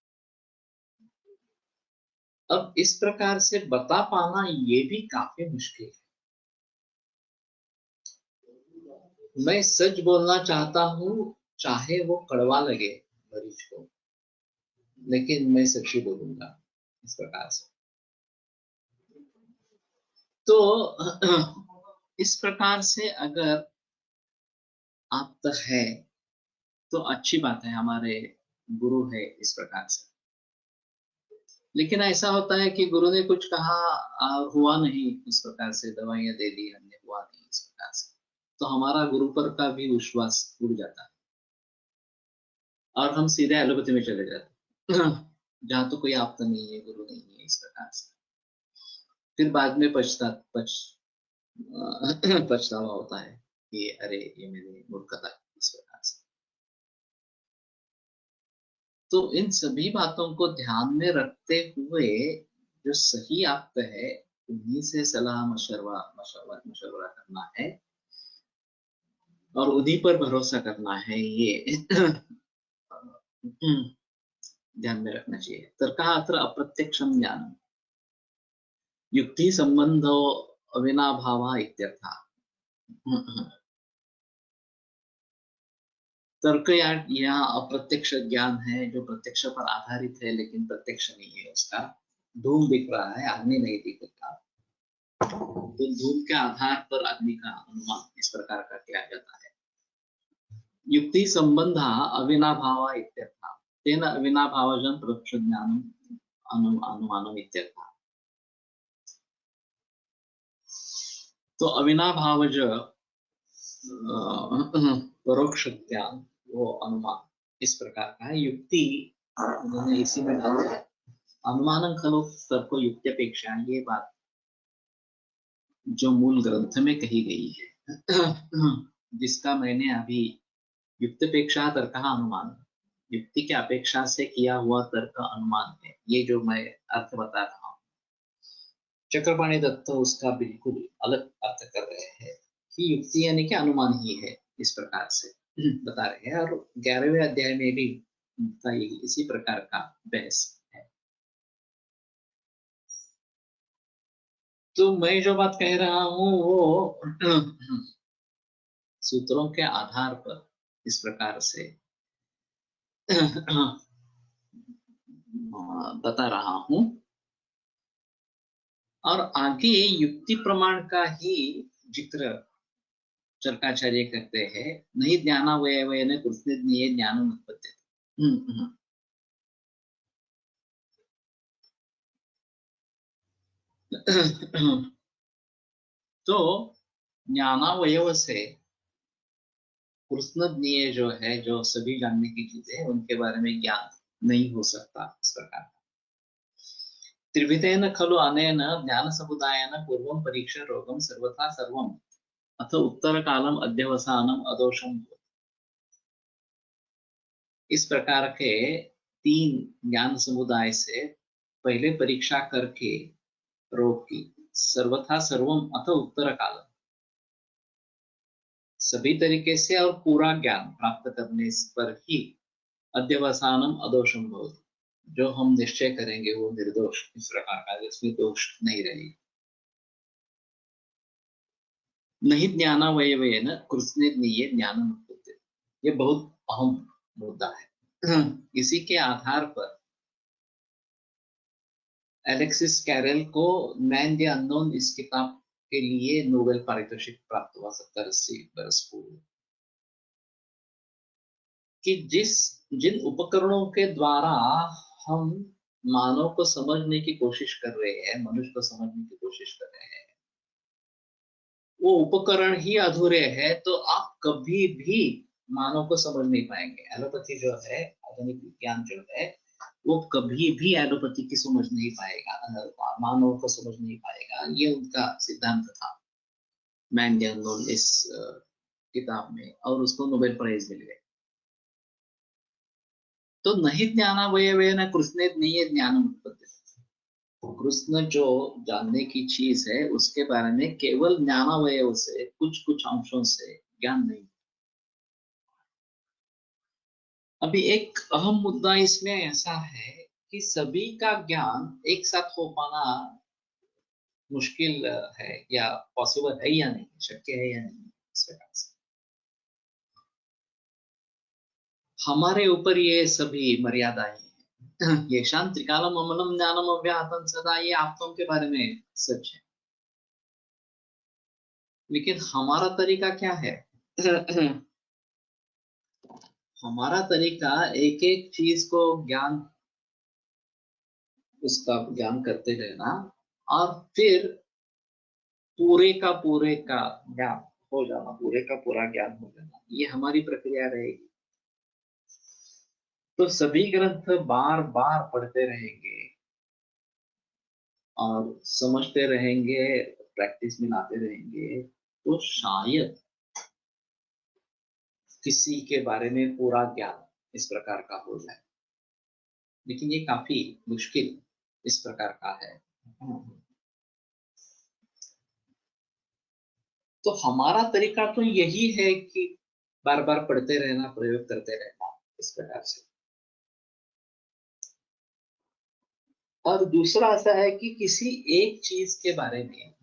अब इस प्रकार से बता पाना ये भी काफी मुश्किल है। मैं सच बोलना चाहता हूँ, चाहे वो कड़वा लगे मरीज को, लेकिन मैं सच ही बोलूंगा इस प्रकार से। तो इस प्रकार से अगर आप तक है तो अच्छी बात है, हमारे गुरु है इस प्रकार से। लेकिन ऐसा होता है कि गुरु ने कुछ कहा, हुआ नहीं उस प्रकार से, दवाइयां दे दी हमने, हुआ नहीं इस प्रकार से, तो हमारा गुरु पर का भी विश्वास उड़ जाता है और हम सीधे एलोपैथी में चले जाते हैं जहाँ तो कोई आपका नहीं है, गुरु नहीं है, इस प्रकार से फिर बाद में पछतावा होता है कि अरे ये मेरी मूर्खता है, इस प्रकार से। तो इन सभी बातों को ध्यान में रखते हुए जो सही आपका है उन्हीं से सलाह मशवरा करना है और उन्हीं पर भरोसा करना है, ये ध्यान में रखना चाहिए। तर्कः अत्र अप्रत्यक्षं ज्ञानम् युक्ति संबंधो अविनाभावः इत्यर्थः। तर्क या यहाँ अप्रत्यक्ष ज्ञान है जो प्रत्यक्ष पर आधारित है लेकिन प्रत्यक्ष नहीं है, उसका धूम दिख रहा है, अग्नि नहीं दिख रहा, तो धूम के आधार पर अग्नि का अनुमान इस प्रकार का किया जाता है। युक्ति संबंध अविनाभाव इत्यर्थः तेन अविनाभावजं प्रत्यक्ष ज्ञानम् अनुमानम् इत्यर्थः। तो अविनाभावज परोक्ष ज्ञान वो अनुमान इस प्रकार का है। युक्ति उन्होंने इसी में डाला है, अनुमानं खलु तर्को युक्त्यपेक्षा, ये बात जो मूल ग्रंथ में कही गई है जिसका मैंने अभी युक्त्यपेक्षा तर्क अनुमान, युक्ति की अपेक्षा से किया हुआ तर्क अनुमान है, ये जो मैं अर्थ बता रहा हूँ। चक्रपाणी दत्त उसका बिल्कुल अलग अर्थ कर रहे हैं कि युक्ति यानी कि अनुमान ही है, इस प्रकार से बता रहे हैं। और 11वें अध्याय में भी इसी प्रकार का बहस है। तो मैं जो बात कह रहा हूँ वो सूत्रों के आधार पर इस प्रकार से बता रहा हूँ और आगे युक्ति प्रमाण का ही जिक्र चरकाचार्य करते हैं। नहीं ज्ञानावयवेन कृष्णज्ञेय ज्ञानम् उत्पद्यते। तो ज्ञानावयव से कृष्णज्ञेय जो है, जो सभी जानने की चीजें हैं उनके बारे में ज्ञान नहीं हो सकता इस प्रकार। त्रिविधेन खलु अनेन ज्ञान समुदायेन पूर्वं परीक्षा रोगम सर्वथा सर्वम अथ उत्तर कालम अध्यवसानम अदोषम। इस प्रकार के 3 ज्ञान समुदाय से पहले परीक्षा करके रोग की, सर्वथा सर्वम अथ उत्तर कालम, सभी तरीके से और पूरा ज्ञान प्राप्त करने पर ही अध्यवसानम अदोषम भवति, जो हम निश्चय करेंगे वो निर्दोष इस प्रकार का, जिसमें दोष नहीं रहेगी। नहीं ज्ञानावयवेन कृष्णज्ञेय ज्ञानम् उत्पद्यते, ये बहुत अहम मुद्दा है। इसी के आधार पर एलेक्सिस कैरल को मैन द अननोन इस किताब के लिए नोबेल पारितोषिक प्राप्त हुआ 70-80 बरस पूर्व, कि जिन उपकरणों के द्वारा हम मानव को समझने की कोशिश कर रहे हैं, मनुष्य को समझने की कोशिश कर रहे हैं, वो उपकरण ही अधूरे हैं तो आप कभी भी मानव को समझ नहीं पाएंगे। एलोपैथी जो है, आधुनिक विज्ञान जो है, वो कभी भी एलोपैथी की समझ नहीं पाएगा, मानव को समझ नहीं पाएगा। ये उनका सिद्धांत था मैन द अननोन इस किताब में, और उसको नोबेल प्राइज मिल गए। तो नहीं ज्ञानावयवेन कृष्णज्ञेय ज्ञानम् उत्पद्यते, कृष्ण जो जानने की चीज है उसके बारे में केवल ज्ञानावयव से, कुछ कुछ अंशों से ज्ञान नहीं। अभी एक अहम मुद्दा इसमें ऐसा है कि सभी का ज्ञान एक साथ हो पाना मुश्किल है, या पॉसिबल है या नहीं, शक्य है या नहीं, इस प्रकार से हमारे ऊपर ये सभी मर्यादाएं हैं। ये शांतिकालम अमलम ज्ञानम अव्याहतम सदा, ये आत्मों के बारे में सच है, लेकिन हमारा तरीका क्या है? हमारा तरीका एक एक चीज को ज्ञान उसका ज्ञान करते रहना, और फिर पूरे का ज्ञान हो जाना, पूरे का पूरा ज्ञान हो जाना, ये हमारी प्रक्रिया रहेगी। तो सभी ग्रंथ बार बार पढ़ते रहेंगे और समझते रहेंगे, प्रैक्टिस में लाते रहेंगे, तो शायद किसी के बारे में पूरा ज्ञान इस प्रकार का हो जाए, लेकिन ये काफी मुश्किल इस प्रकार का है। तो हमारा तरीका तो यही है कि बार बार पढ़ते रहना, प्रयोग करते रहना इस प्रकार से। और दूसरा ऐसा है कि किसी एक चीज के बारे में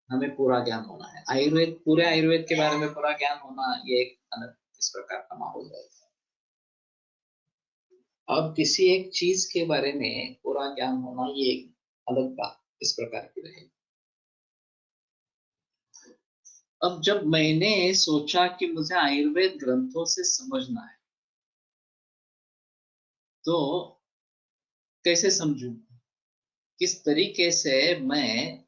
हमें पूरा ज्ञान होना है। आयुर्वेद, पूरे आयुर्वेद के बारे में पूरा ज्ञान होना, ये एक अलग इस प्रकार का माहौल है। अब किसी एक चीज के बारे में पूरा ज्ञान होना, ये एक अलग बात इस प्रकार की रहेगी। अब जब मैंने सोचा कि मुझे आयुर्वेद ग्रंथों से समझना है, तो कैसे समझूं, किस तरीके से मैं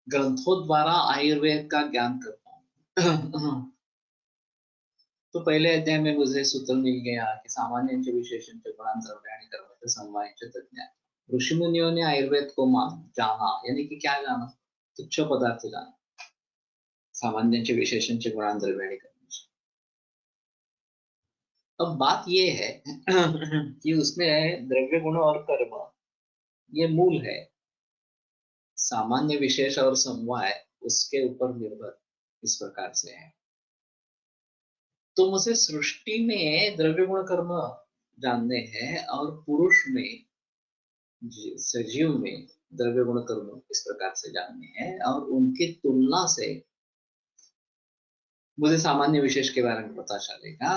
ग्रंथों द्वारा आयुर्वेद का ज्ञान करता हूं। तो पहले अध्याय में मुझे सूत्र मिल गया कि सामान्य विशेषण समवाय ऋषि मुनियों ने आयुर्वेद को जाना, यानी कि क्या जाना, तुच्छ पदार्थ जाना, सामान्य विशेषण गुणांतरव्याणी कर्म। अब बात ये है कि उसमें द्रव्य गुण और कर्म ये मूल है, सामान्य विशेष और समवाय उसके ऊपर निर्भर इस प्रकार से है। तो मुझे सृष्टि में द्रव्य गुण कर्म जानने हैं और पुरुष में, सजीव में द्रव्य गुण कर्म इस प्रकार से जानने हैं, और उनकी तुलना से मुझे सामान्य विशेष के बारे में पता चलेगा।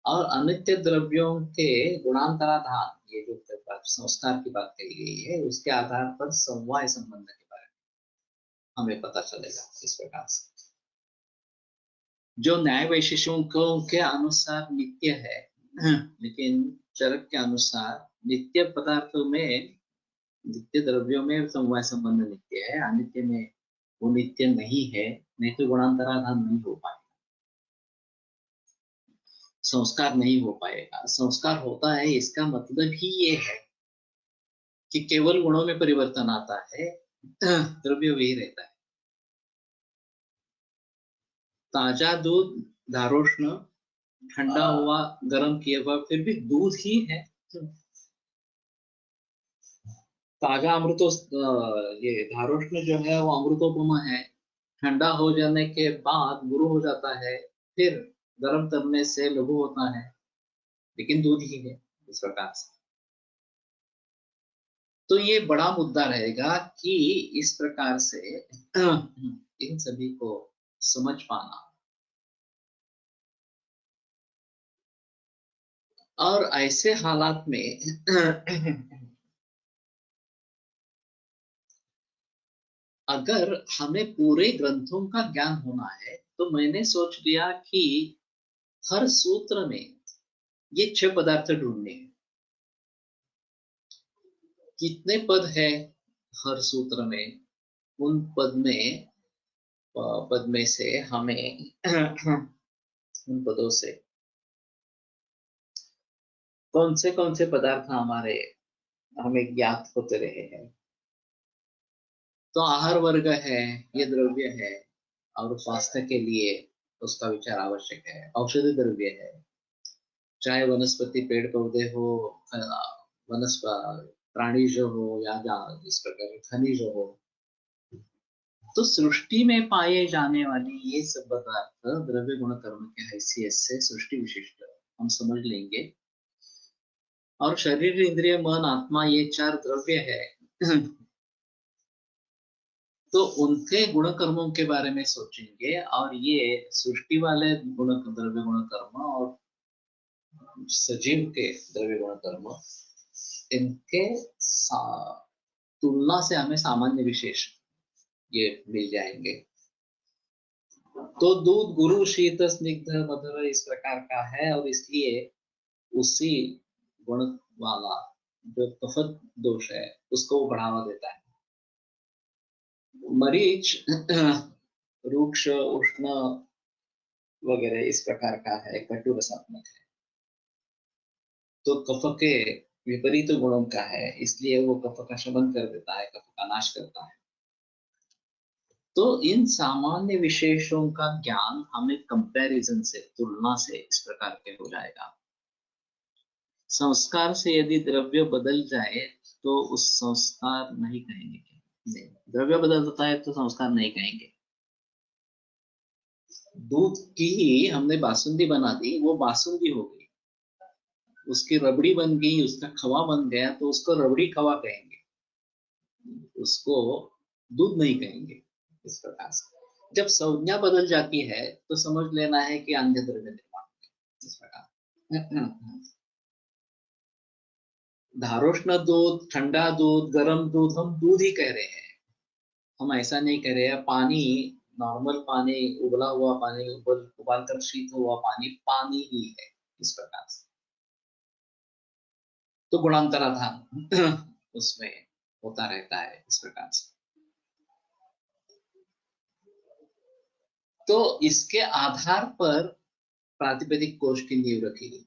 और अनित्य द्रव्यों के गुणांतराधार, ये जो संस्कार की बात कही गई है, उसके आधार पर समवाय संबंध के बारे में हमें पता चलेगा इस प्रकार से। जो न्याय वैशेषिकों के अनुसार नित्य है, लेकिन चरक के अनुसार नित्य पदार्थों में, नित्य द्रव्यों में समवाय संबंध नित्य है, अनित्य में वो नित्य नहीं है, नहीं तो गुणांतराधार नहीं हो पाएगा, संस्कार नहीं हो पाएगा। संस्कार होता है, इसका मतलब ही ये है कि केवल गुणों में परिवर्तन आता है, द्रव्य वही रहता है। ताजा दूध धारोष्ण, ठंडा हुआ गर्म किया हुआ, फिर भी दूध ही है। ताजा ये धारोष्ण जो है वो अमृतोपमा है, ठंडा हो जाने के बाद गुरु हो जाता है, फिर गर्म करने से लघु होता है, लेकिन दूध ही है इस प्रकार से। तो ये बड़ा मुद्दा रहेगा कि इस प्रकार से इन सभी को समझ पाना। और ऐसे हालात में अगर हमें पूरे ग्रंथों का ज्ञान होना है, तो मैंने सोच लिया कि हर सूत्र में ये 6 पदार्थ ढूंढने हैं। कितने पद है हर सूत्र में, उन पद में से हमें उन पदों से कौन से पदार्थ हमारे हमें ज्ञात होते रहे हैं। तो आहार वर्ग है, ये द्रव्य है, और स्वास्थ्य के लिए उसका विचार आवश्यक है। औषधि द्रव्य है, चाहे वनस्पति पेड़ पौधे हो, प्राणी जो हो, या इस प्रकार खनिज हो। तो सृष्टि में पाए जाने वाली ये सब पदार्थ द्रव्य गुण कर्म के हैसियत से सृष्टि विशिष्ट हम समझ लेंगे। और शरीर, इंद्रिय, मन, आत्मा, ये 4 द्रव्य है। तो उनके गुण कर्मों के बारे में सोचेंगे, और ये सृष्टि वाले गुण, द्रव्य गुण कर्म, और सजीव के द्रव्य गुण कर्म, इनके तुलना से हमें सामान्य विशेष ये मिल जाएंगे। तो दूध गुरु, शीत, स्निग्ध, मधुर इस प्रकार का है, और इसलिए उसी गुण वाला जो कफत दोष है उसको वो बढ़ावा देता है। मरीच रुक्ष, उष्ण वगैरह इस प्रकार का है, कटु रसात्मक है, तो कफ के विपरीत गुणों का है, इसलिए वो कफ का शमन कर देता है, कफ का नाश करता है। तो इन सामान्य विशेषों का ज्ञान हमें कंपैरिजन से, तुलना से इस प्रकार के हो जाएगा। संस्कार से यदि द्रव्य बदल जाए तो उस संस्कार नहीं कहेंगे, नहीं, द्रव्य बदलता है तो संस्कार नहीं कहेंगे। दूध की ही हमने बासुंदी बना दी, वो बासुंदी हो गई, उसकी रबड़ी बन गई, उसका खवा बन गया, तो उसको रबड़ी खवा कहेंगे, उसको दूध नहीं कहेंगे। इस प्रकार से जब संज्ञा बदल जाती है तो समझ लेना है कि अन्य द्रव्य निर्माण इस प्रकार। धारोष्ण दूध, ठंडा दूध, गर्म दूध, हम दूध ही कह रहे हैं, हम ऐसा नहीं कह रहे हैं पानी, नॉर्मल पानी, उबला हुआ पानी, उबाल कर शीत हुआ पानी, पानी ही है, इस प्रकार से। तो गुणांतराधान उसमें होता रहता है इस प्रकार से। तो इसके आधार पर प्रातिपदिक कोश की नींव रखी गई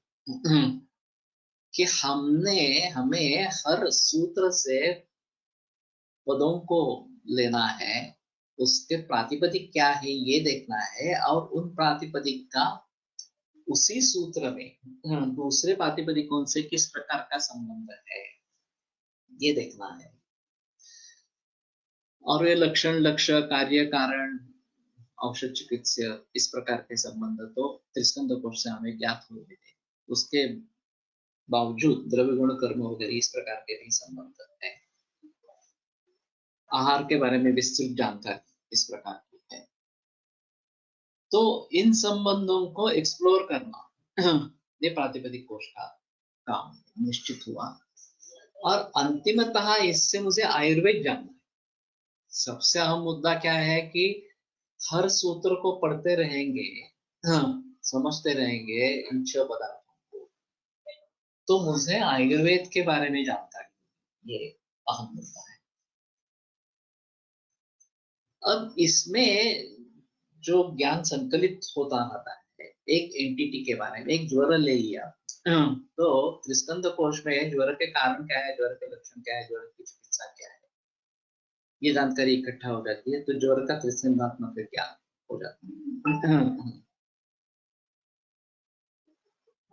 कि हमें हर सूत्र से पदों को लेना है, उसके प्रातिपदिक क्या है ये देखना है, और उन प्रातिपदिक का उसी सूत्र में दूसरे प्रातिपदिकों से किस प्रकार का संबंध है ये देखना है। और ये लक्षण, लक्ष्य, कार्य, कारण, औषध, चिकित्सा, इस प्रकार के संबंध तो त्रिस्कंध कोश से हमें ज्ञात हो गए थे। उसके बावजूद द्रव्य गुण कर्म वगैरह इस प्रकार के भी संबंध है। आहार के बारे में विस्तृत जानकारी इस प्रकार की है। तो इन संबंधों को एक्सप्लोर करना ये प्रातिपदिक कोश का काम निश्चित हुआ। और अंतिमतः इससे मुझे आयुर्वेद जानना है। सबसे अहम मुद्दा क्या है कि हर सूत्र को पढ़ते रहेंगे, समझते रहेंगे इन 6 पदार्थों को, तो मुझे आयुर्वेद के बारे में जानकारी, ये अहम मुद्दा है। अब इसमें जो ज्ञान संकलित होता रहता है, एक एंटिटी के बारे में, एक ज्वर ले लिया तो त्रिस्कंध कोश में ज्वर के कारण क्या है, ज्वर के लक्षण क्या है, ज्वर की चिकित्सा क्या है, ये जानकारी इकट्ठा हो जाती है, तो ज्वर का त्रिस्कंधात्मक ज्ञान हो जाता है।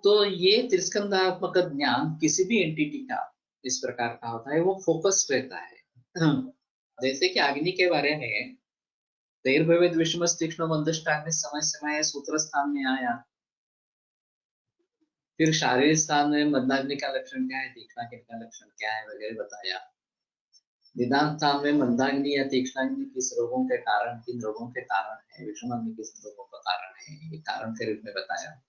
तो ये त्रिस्कंधात्मक ज्ञान किसी भी एंटिटी का इस प्रकार का होता है, वो फोकस्ड रहता है। जैसे कि अग्नि के बारे में तैर्भवेद विषम तीक्ष्ण मंदष्टाग्नि समय समय सूत्र स्थान में आया, फिर शारीरिक स्थान में मंदाग्नि का लक्षण क्या है, तीक्ष्णाग्नि का लक्षण क्या है वगैरह बताया। निदान स्थान में मंदाग्नि या तीक्ष्णाग्नि किस रोगों के कारण, किन रोगों के कारण है, विषमाग्नि किस रोगों का कारण है, ये कारण के रूप में बताया।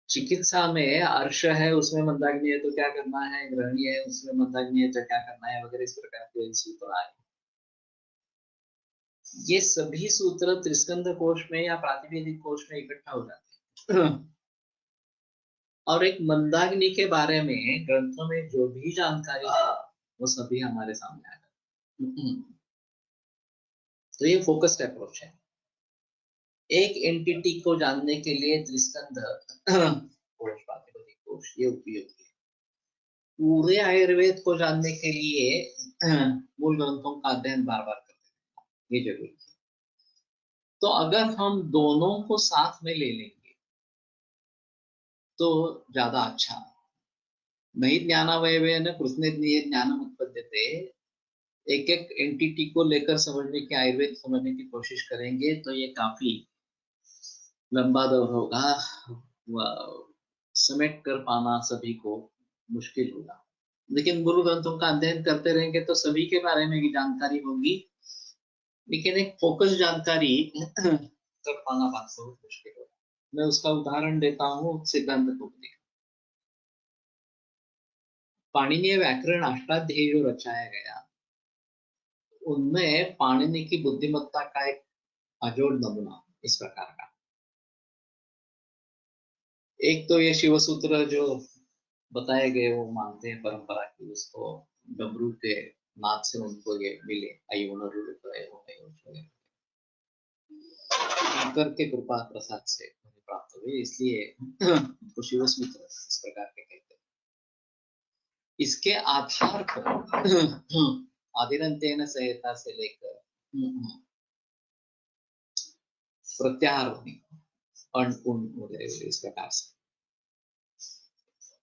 चिकित्सा में अर्श है, उसमें मंदाग्नि है तो क्या करना है, ग्रहणी है उसमें मंदाग्नि है तो क्या करना है वगैरह, इस प्रकार के सूत्र आए। ये सभी सूत्र त्रिस्कंध कोश में या प्रातिवेदिक कोश में इकट्ठा हो जाते हैं। और एक मंदाग्नि के बारे में ग्रंथों में जो भी जानकारी है वो सभी हमारे सामने आ जाती है। तो ये फोकस्ड अप्रोच है। एक एंटिटी को जानने के लिए त्रिस्कंध कोश, प्रातिपदिक कोश ये उपयोगी है। पूरे आयुर्वेद को जानने के लिए मूल ग्रंथों का अध्ययन बार बार करते हैं, ये जरूरी है। तो अगर हम दोनों को साथ में ले लेंगे तो ज्यादा अच्छा। नहीं ज्ञानावयवेन कृष्णे ज्ञानम उत्पद्यते, एक एक एंटिटी को लेकर समझने की, आयुर्वेद समझने की कोशिश करेंगे तो ये काफी लंबा दौर होगा, समेट कर पाना सभी को मुश्किल होगा। लेकिन मूल ग्रंथों का अध्ययन करते रहेंगे तो सभी के बारे में भी जानकारी होगी, लेकिन एक फोकस जानकारी कर पाना बात बहुत मुश्किल होगा। मैं उसका उदाहरण देता हूँ सिद्धांत कौमुदी। पाणिनीय व्याकरण अष्टाध्यायी जो रचाया गया, उनमें पाणिनि की बुद्धिमत्ता का एक अजोड़ नमूना इस प्रकार का। एक तो ये शिव सूत्र जो बताए गए वो मानते हैं परंपरा की, उसको डमरू के नाद से उनको ये मिले, शंकर के कृपा प्रसाद से प्राप्त हुए, इसलिए उनको शिवस्मित्र इस प्रकार के कहते हैं। इसके आधार पर आदिरंतेन संहिता से लेकर प्रत्याहार वगैरह इस प्रकार से,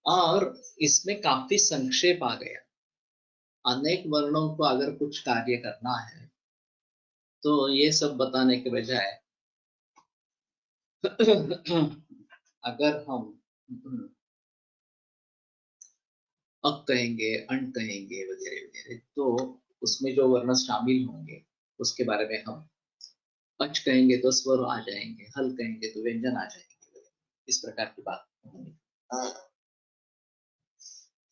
और इसमें काफी संक्षेप आ गया। अनेक वर्णों को अगर कुछ कार्य करना है तो ये सब बताने के बजाय अगर हम अक कहेंगे, अण कहेंगे वगैरह वगैरह, तो उसमें जो वर्ण शामिल होंगे उसके बारे में हम अच कहेंगे तो स्वर आ जाएंगे, हल कहेंगे तो व्यंजन आ जाएंगे, इस प्रकार की बात होगी।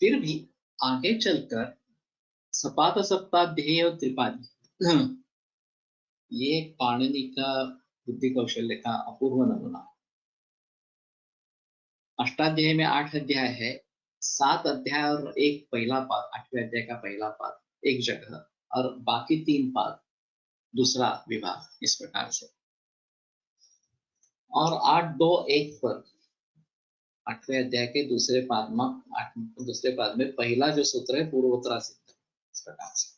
फिर भी आगे चलकर सपात सप्ताह ध्येय और त्रिपादी, ये पाणिनि का बुद्धि कौशल्य का अपूर्व नमूना। अष्टाध्यायी में 8 अध्याय है, 7 अध्याय और एक पहला पाद, 8वें अध्याय का पहला पाद एक जगह, और बाकी 3 पाद दूसरा विभाग, इस प्रकार से। और 8-2-1 पर 8वें अध्याय के दूसरे पाद में पहला जो सूत्र है पूर्वोत्तरा सिद्ध, इस प्रकार से।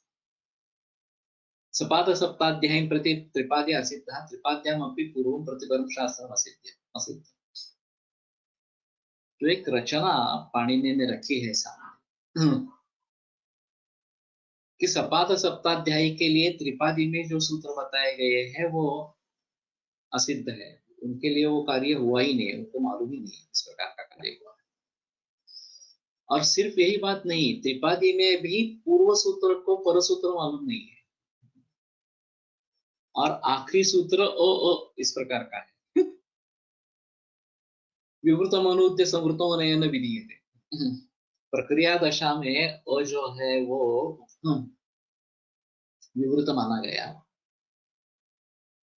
सपाद सप्ताध्यायी प्रति त्रिपादी असिद्ध, त्रिपाद्याम अपि पूर्वं प्रतिपरम शास्त्रम असिद्ध। तो एक रचना पाणिनि ने रखी है सामने कि सपाद सप्ताध्यायी के लिए त्रिपादी में जो सूत्र बताए गए हैं वो असिद्ध है, उनके लिए वो कार्य हुआ ही नहीं, उनको मालूम ही नहीं इस प्रकार का कार्य हुआ। और सिर्फ यही बात नहीं, त्रिपादी में भी पूर्व सूत्र को पर सूत्र मालूम नहीं है, और आखिरी सूत्र ओ इस प्रकार का है, विवृतम अनुद्य संवृतो नयन विधीयते। प्रक्रिया दशा में अ जो है वो विवृत माना गया,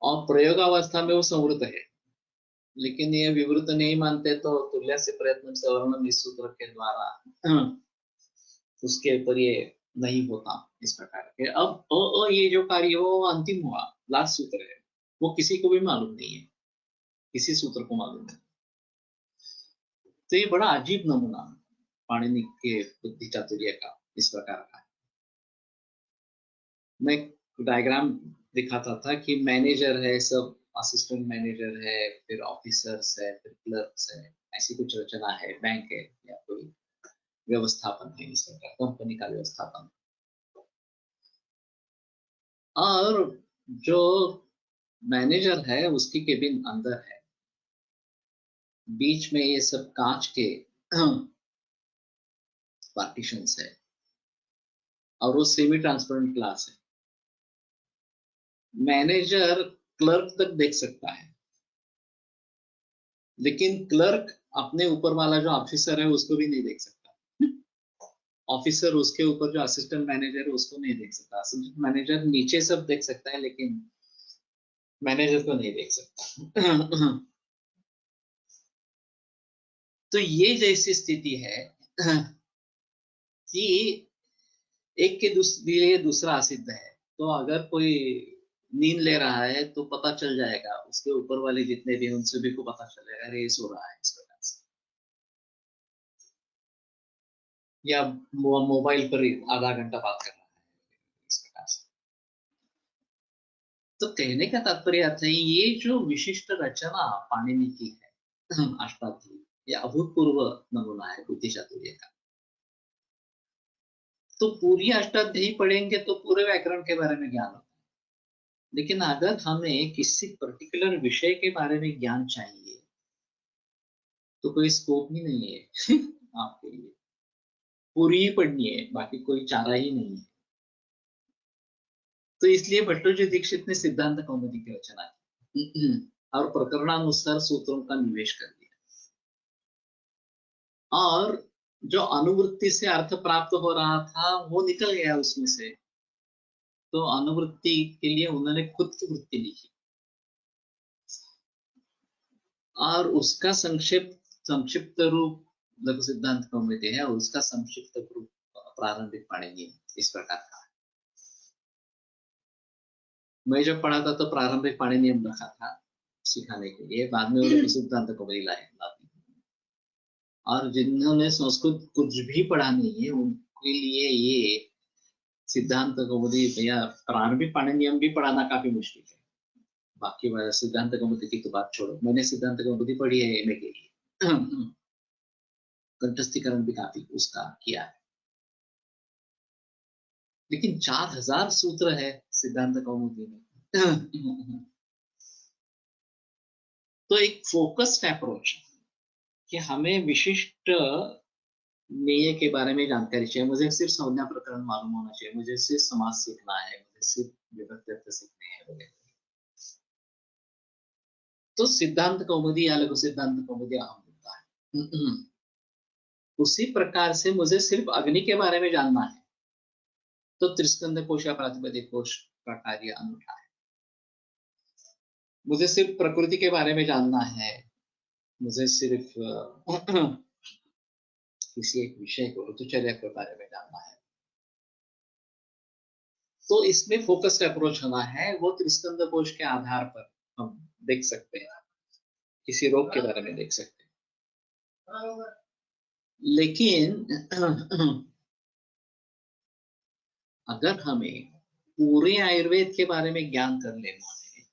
और प्रयोगावस्था में वो संवृत है, लेकिन ये विवृत नहीं मानते तो तुल्य से प्रयत्न से वर्ण इस सूत्र के द्वारा उसके ऊपर ये नहीं होता, इस प्रकार के। अब ये जो कार्य वो अंतिम हुआ, लास्ट सूत्र है, वो किसी को भी मालूम नहीं है, किसी सूत्र को मालूम नहीं। तो ये बड़ा अजीब नमूना पाणिनि के बुद्धि चातुर्य का इस प्रकार का है। मैं डायग्राम दिखाता था कि मैनेजर है, सब असिस्टेंट मैनेजर है, फिर ऑफिसर्स है, फिर क्लर्क्स है, ऐसी कुछ रचना है, बैंक है, या कोई व्यवस्थापन है, इस प्रकार कंपनी का व्यवस्थापन। और जो मैनेजर है उसकी केबिन अंदर है, बीच में ये सब कांच के पार्टीशंस है, और वो सेमी ट्रांसपेरेंट ग्लास है। मैनेजर क्लर्क तक देख सकता है, लेकिन क्लर्क अपने ऊपर वाला जो ऑफिसर है उसको भी नहीं देख सकता। ऑफिसर उसके ऊपर जो असिस्टेंट मैनेजर है उसको नहीं देख सकता। असिस्टेंट मैनेजर नीचे सब देख सकता है, लेकिन मैनेजर को नहीं देख सकता। तो ये जैसी स्थिति है कि एक के लिए दूसरा असिद्ध है। तो अगर कोई नींद ले रहा है तो पता चल जाएगा, उसके ऊपर वाले जितने भी उन सभी को पता चलेगा, अरे ये सो रहा है, इस प्रकार से। या मोबाइल पर आधा घंटा बात कर रहा है, इस प्रकार से। तो कहने का तात्पर्य था, ये जो विशिष्ट रचना पाणिनि की है अष्टाध्यायी, ये अभूतपूर्व नमूना है बुद्धि चातुर्य का। तो पूरी अष्टाध्यायी पढ़ेंगे तो पूरे व्याकरण के बारे में ज्ञान होता है, लेकिन अगर हमें किसी पर्टिकुलर विषय के बारे में ज्ञान चाहिए तो कोई स्कोप ही नहीं है आपके लिए, पूरी ही पढ़नी है, बाकी कोई चारा ही नहीं है। तो इसलिए भट्टोजी दीक्षित ने सिद्धांत कौमुदी की रचना की और प्रकरणानुसार सूत्रों का निवेश कर दिया, और जो अनुवृत्ति से अर्थ प्राप्त हो रहा था वो निकल गया उसमें से। तो अनुवृत्ति के लिए उन्होंने खुद की वृत्ति लिखी, और उसका संक्षिप्त रूप लघु सिद्धांत कौमुदी है, उसका संक्षिप्त रूप प्रारंभिक पाणिनीय इस प्रकार का। मैं जब पढ़ा था तो प्रारंभिक पाणिनीय रखा था सिखाने के लिए, बाद में वो लघु सिद्धांत कौमुदी लाए। और जिन्होंने संस्कृत कुछ भी पढ़ा नहीं है उनके लिए ये सिद्धांत कौमुदी या प्रारंभिक पाणिनीय भी पढ़ाना काफी मुश्किल है। बाकी सिद्धांत कौमुदी की तो बात छोड़ो, मैंने सिद्धांत कौमुदी पढ़ी है एमए के लिए, कंठस्थीकरण भी काफी उसका किया है। लेकिन 4000 सूत्र है सिद्धांत कौमुदी में। तो एक फोकस्ड अप्रोच कि हमें विशिष्ट न्याय के बारे में जानकारी चाहिए। मुझे सिर्फ संज्ञा प्रकरण मालूम होना चाहिए, मुझे सिर्फ समाज सीखना है, मुझे सिर्फ विभक्ति अर्थ सीखने हैं वगैरह। तो सिद्धांत कौमुदी या लघु सिद्धांत कौमुदी अहम होता है। उसी प्रकार से मुझे सिर्फ अग्नि के बारे में जानना है तो त्रिस्कंद कोश या प्रातिपदिक कोश का कार्य अनूठा है। मुझे सिर्फ प्रकृति के बारे में जानना है, मुझे सिर्फ किसी एक विषय को ऋतुचर्या के बारे में जानना है, तो इसमें फोकस्ड अप्रोच होना है। वो त्रिस्कंद कोश के आधार पर हम देख सकते हैं, किसी रोग के बारे में देख सकते हैं। लेकिन अगर हमें पूरे आयुर्वेद के बारे में ज्ञान कर लेना है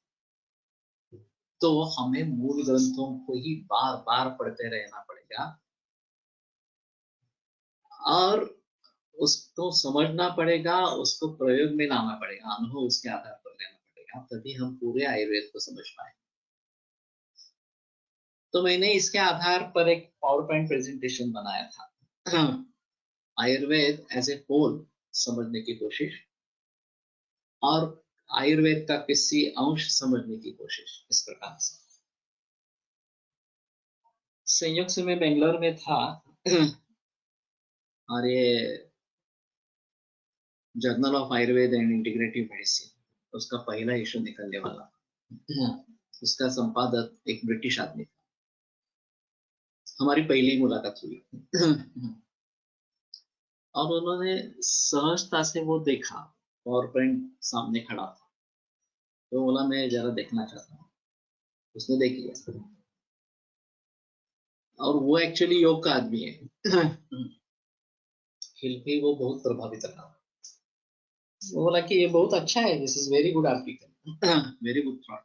तो हमें मूल ग्रंथों को ही बार बार पढ़ते रहना पड़ेगा और उसको समझना पड़ेगा, उसको प्रयोग में लाना पड़ेगा, अनुभव उसके आधार पर लेना पड़ेगा, तभी हम पूरे आयुर्वेद को समझ पाएंगे। तो मैंने इसके आधार पर एक पावर पॉइंट प्रेजेंटेशन बनाया था, आयुर्वेद एज ए होल समझने की कोशिश और आयुर्वेद का किसी अंश समझने की कोशिश, इस प्रकार से। संयोग से मैं बेंगलोर में था और ये journal of Ayurveda and integrative medicine उसका पहला इशू निकलने वाला, उसका संपादक एक ब्रिटिश आदमी था। हमारी पहली मुलाकात हुई और उन्होंने सहजता से वो देखा, पावर पॉइंट सामने खड़ा था, तो बोला मैं जरा देखना चाहता हूँ। उसने देख लिया और वो एक्चुअली योग का आदमी है। फिर भी वो बहुत प्रभावित रहा। वो बोला कि ये बहुत अच्छा है, this is very good article, very good thought,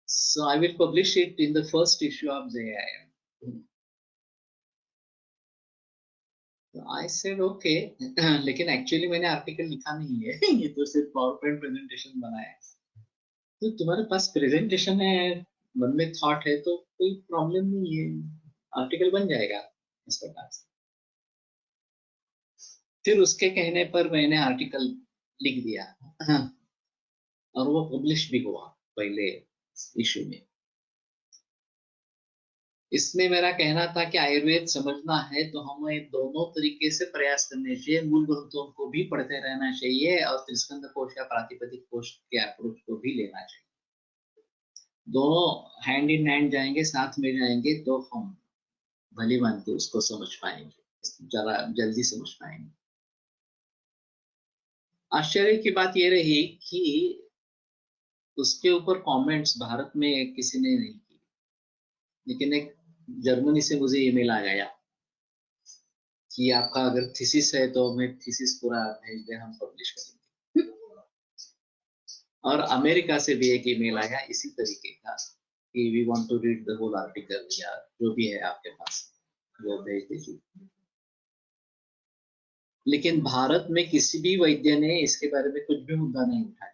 so I will publish it in the first issue of JIM। I said okay, लेकिन एक्चुअली मैंने आर्टिकल लिखा नहीं है, ये तो सिर्फ पावर पॉइंट प्रेजेंटेशन बनाया है। तो तुम्हारे पास प्रेजेंटेशन है, मन में थॉट है, तो कोई प्रॉब्लम नहीं है, आर्टिकल बन जाएगा इस प्रकार से। फिर उसके कहने पर मैंने आर्टिकल लिख दिया और वो पब्लिश भी हुआ पहले इशू में। इसमें मेरा कहना था कि आयुर्वेद समझना है तो हमें दोनों तरीके से प्रयास करने चाहिए, मूल ग्रंथों को भी पढ़ते रहना चाहिए और त्रिस्कंद कोश या प्रातिपदिक कोश के अप्रोच को भी लेना चाहिए। दोनों हैंड इन हैंड जाएंगे, साथ में जाएंगे, तो हम भली भांति उसको समझ पाएंगे, जरा जल्दी समझ पाएंगे। आश्चर्य की बात यह रही कि उसके ऊपर कमेंट्स भारत में किसी ने नहीं की, लेकिन एक जर्मनी से मुझे ईमेल आ गया कि आपका अगर थीसिस है तो हमें थीसिस पूरा भेज दें, हम पब्लिश करेंगे। और अमेरिका से भी एक ईमेल आया इसी तरीके का कि we want to read the whole article, या जो भी है आपके पास वो भेज दीजिए। लेकिन भारत में किसी भी वैद्य ने इसके बारे में कुछ भी मुद्दा नहीं उठाया।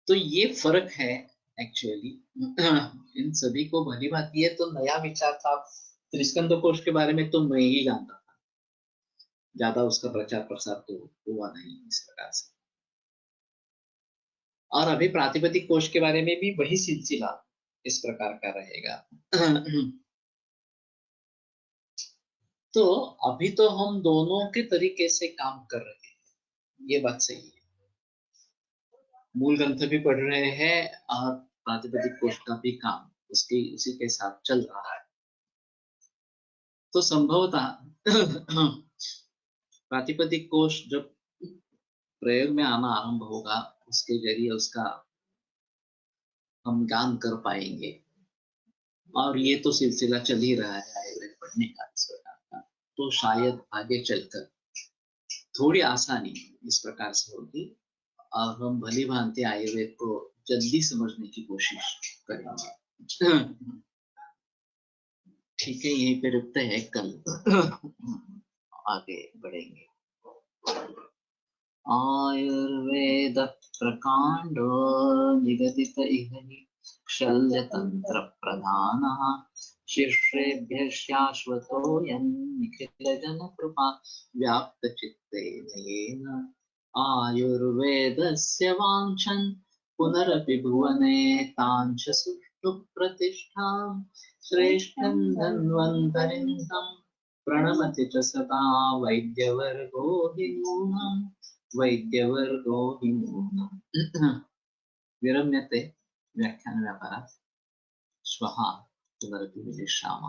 तो ये फर्क है एक्चुअली। इन सभी को भली भांति है, तो नया विचार था। त्रिस्कंद कोश के बारे में तो मैं ही जानता था, ज्यादा उसका प्रचार प्रसार तो हुआ नहीं इस प्रकार से। और अभी प्रातिपदिक कोश के बारे में भी वही सिलसिला इस प्रकार का रहेगा। तो अभी तो हम दोनों के तरीके से काम कर रहे हैं, ये बात सही है। मूल ग्रंथ भी पढ़ रहे हैं और प्रातिपदिक कोश का भी काम उसी के साथ चल रहा है। तो संभवतः प्रातिपदिक कोश जब प्रयोग में आना आरंभ होगा, उसके जरिए उसका हम ज्ञान कर पाएंगे। और ये तो सिलसिला चल ही रहा है आयुर्वेद पढ़ने का इस प्रकार का। तो शायद आगे चलकर थोड़ी आसानी इस प्रकार से होगी और हम भली भांति आयुर्वेद को जल्दी समझने की कोशिश करेंगे। ठीक है, यहीं पे रुकते हैं, कल आगे बढ़ेंगे। आयुर्वेद प्रकांडो निगदित इह हि शल्यतंत्र प्रधानः शीर्षेभ्यः शाश्वतोऽयं निखिलजनकृपा व्याप्तचित्तेन येन आयुर्वेदस्य वाञ्छन् पुनरपि भुवने ताञ्च सुष्ठु प्रतिष्ठां श्रेष्ठं धन्वन्तरिं तं प्रणमति च सदा वैद्यवर्गो हि नूनम् वैद्यवर्गो हि नूनम्। विरम्यते व्याख्यानव्यापारात्। श्वः पुनरपि मिलिष्यामः।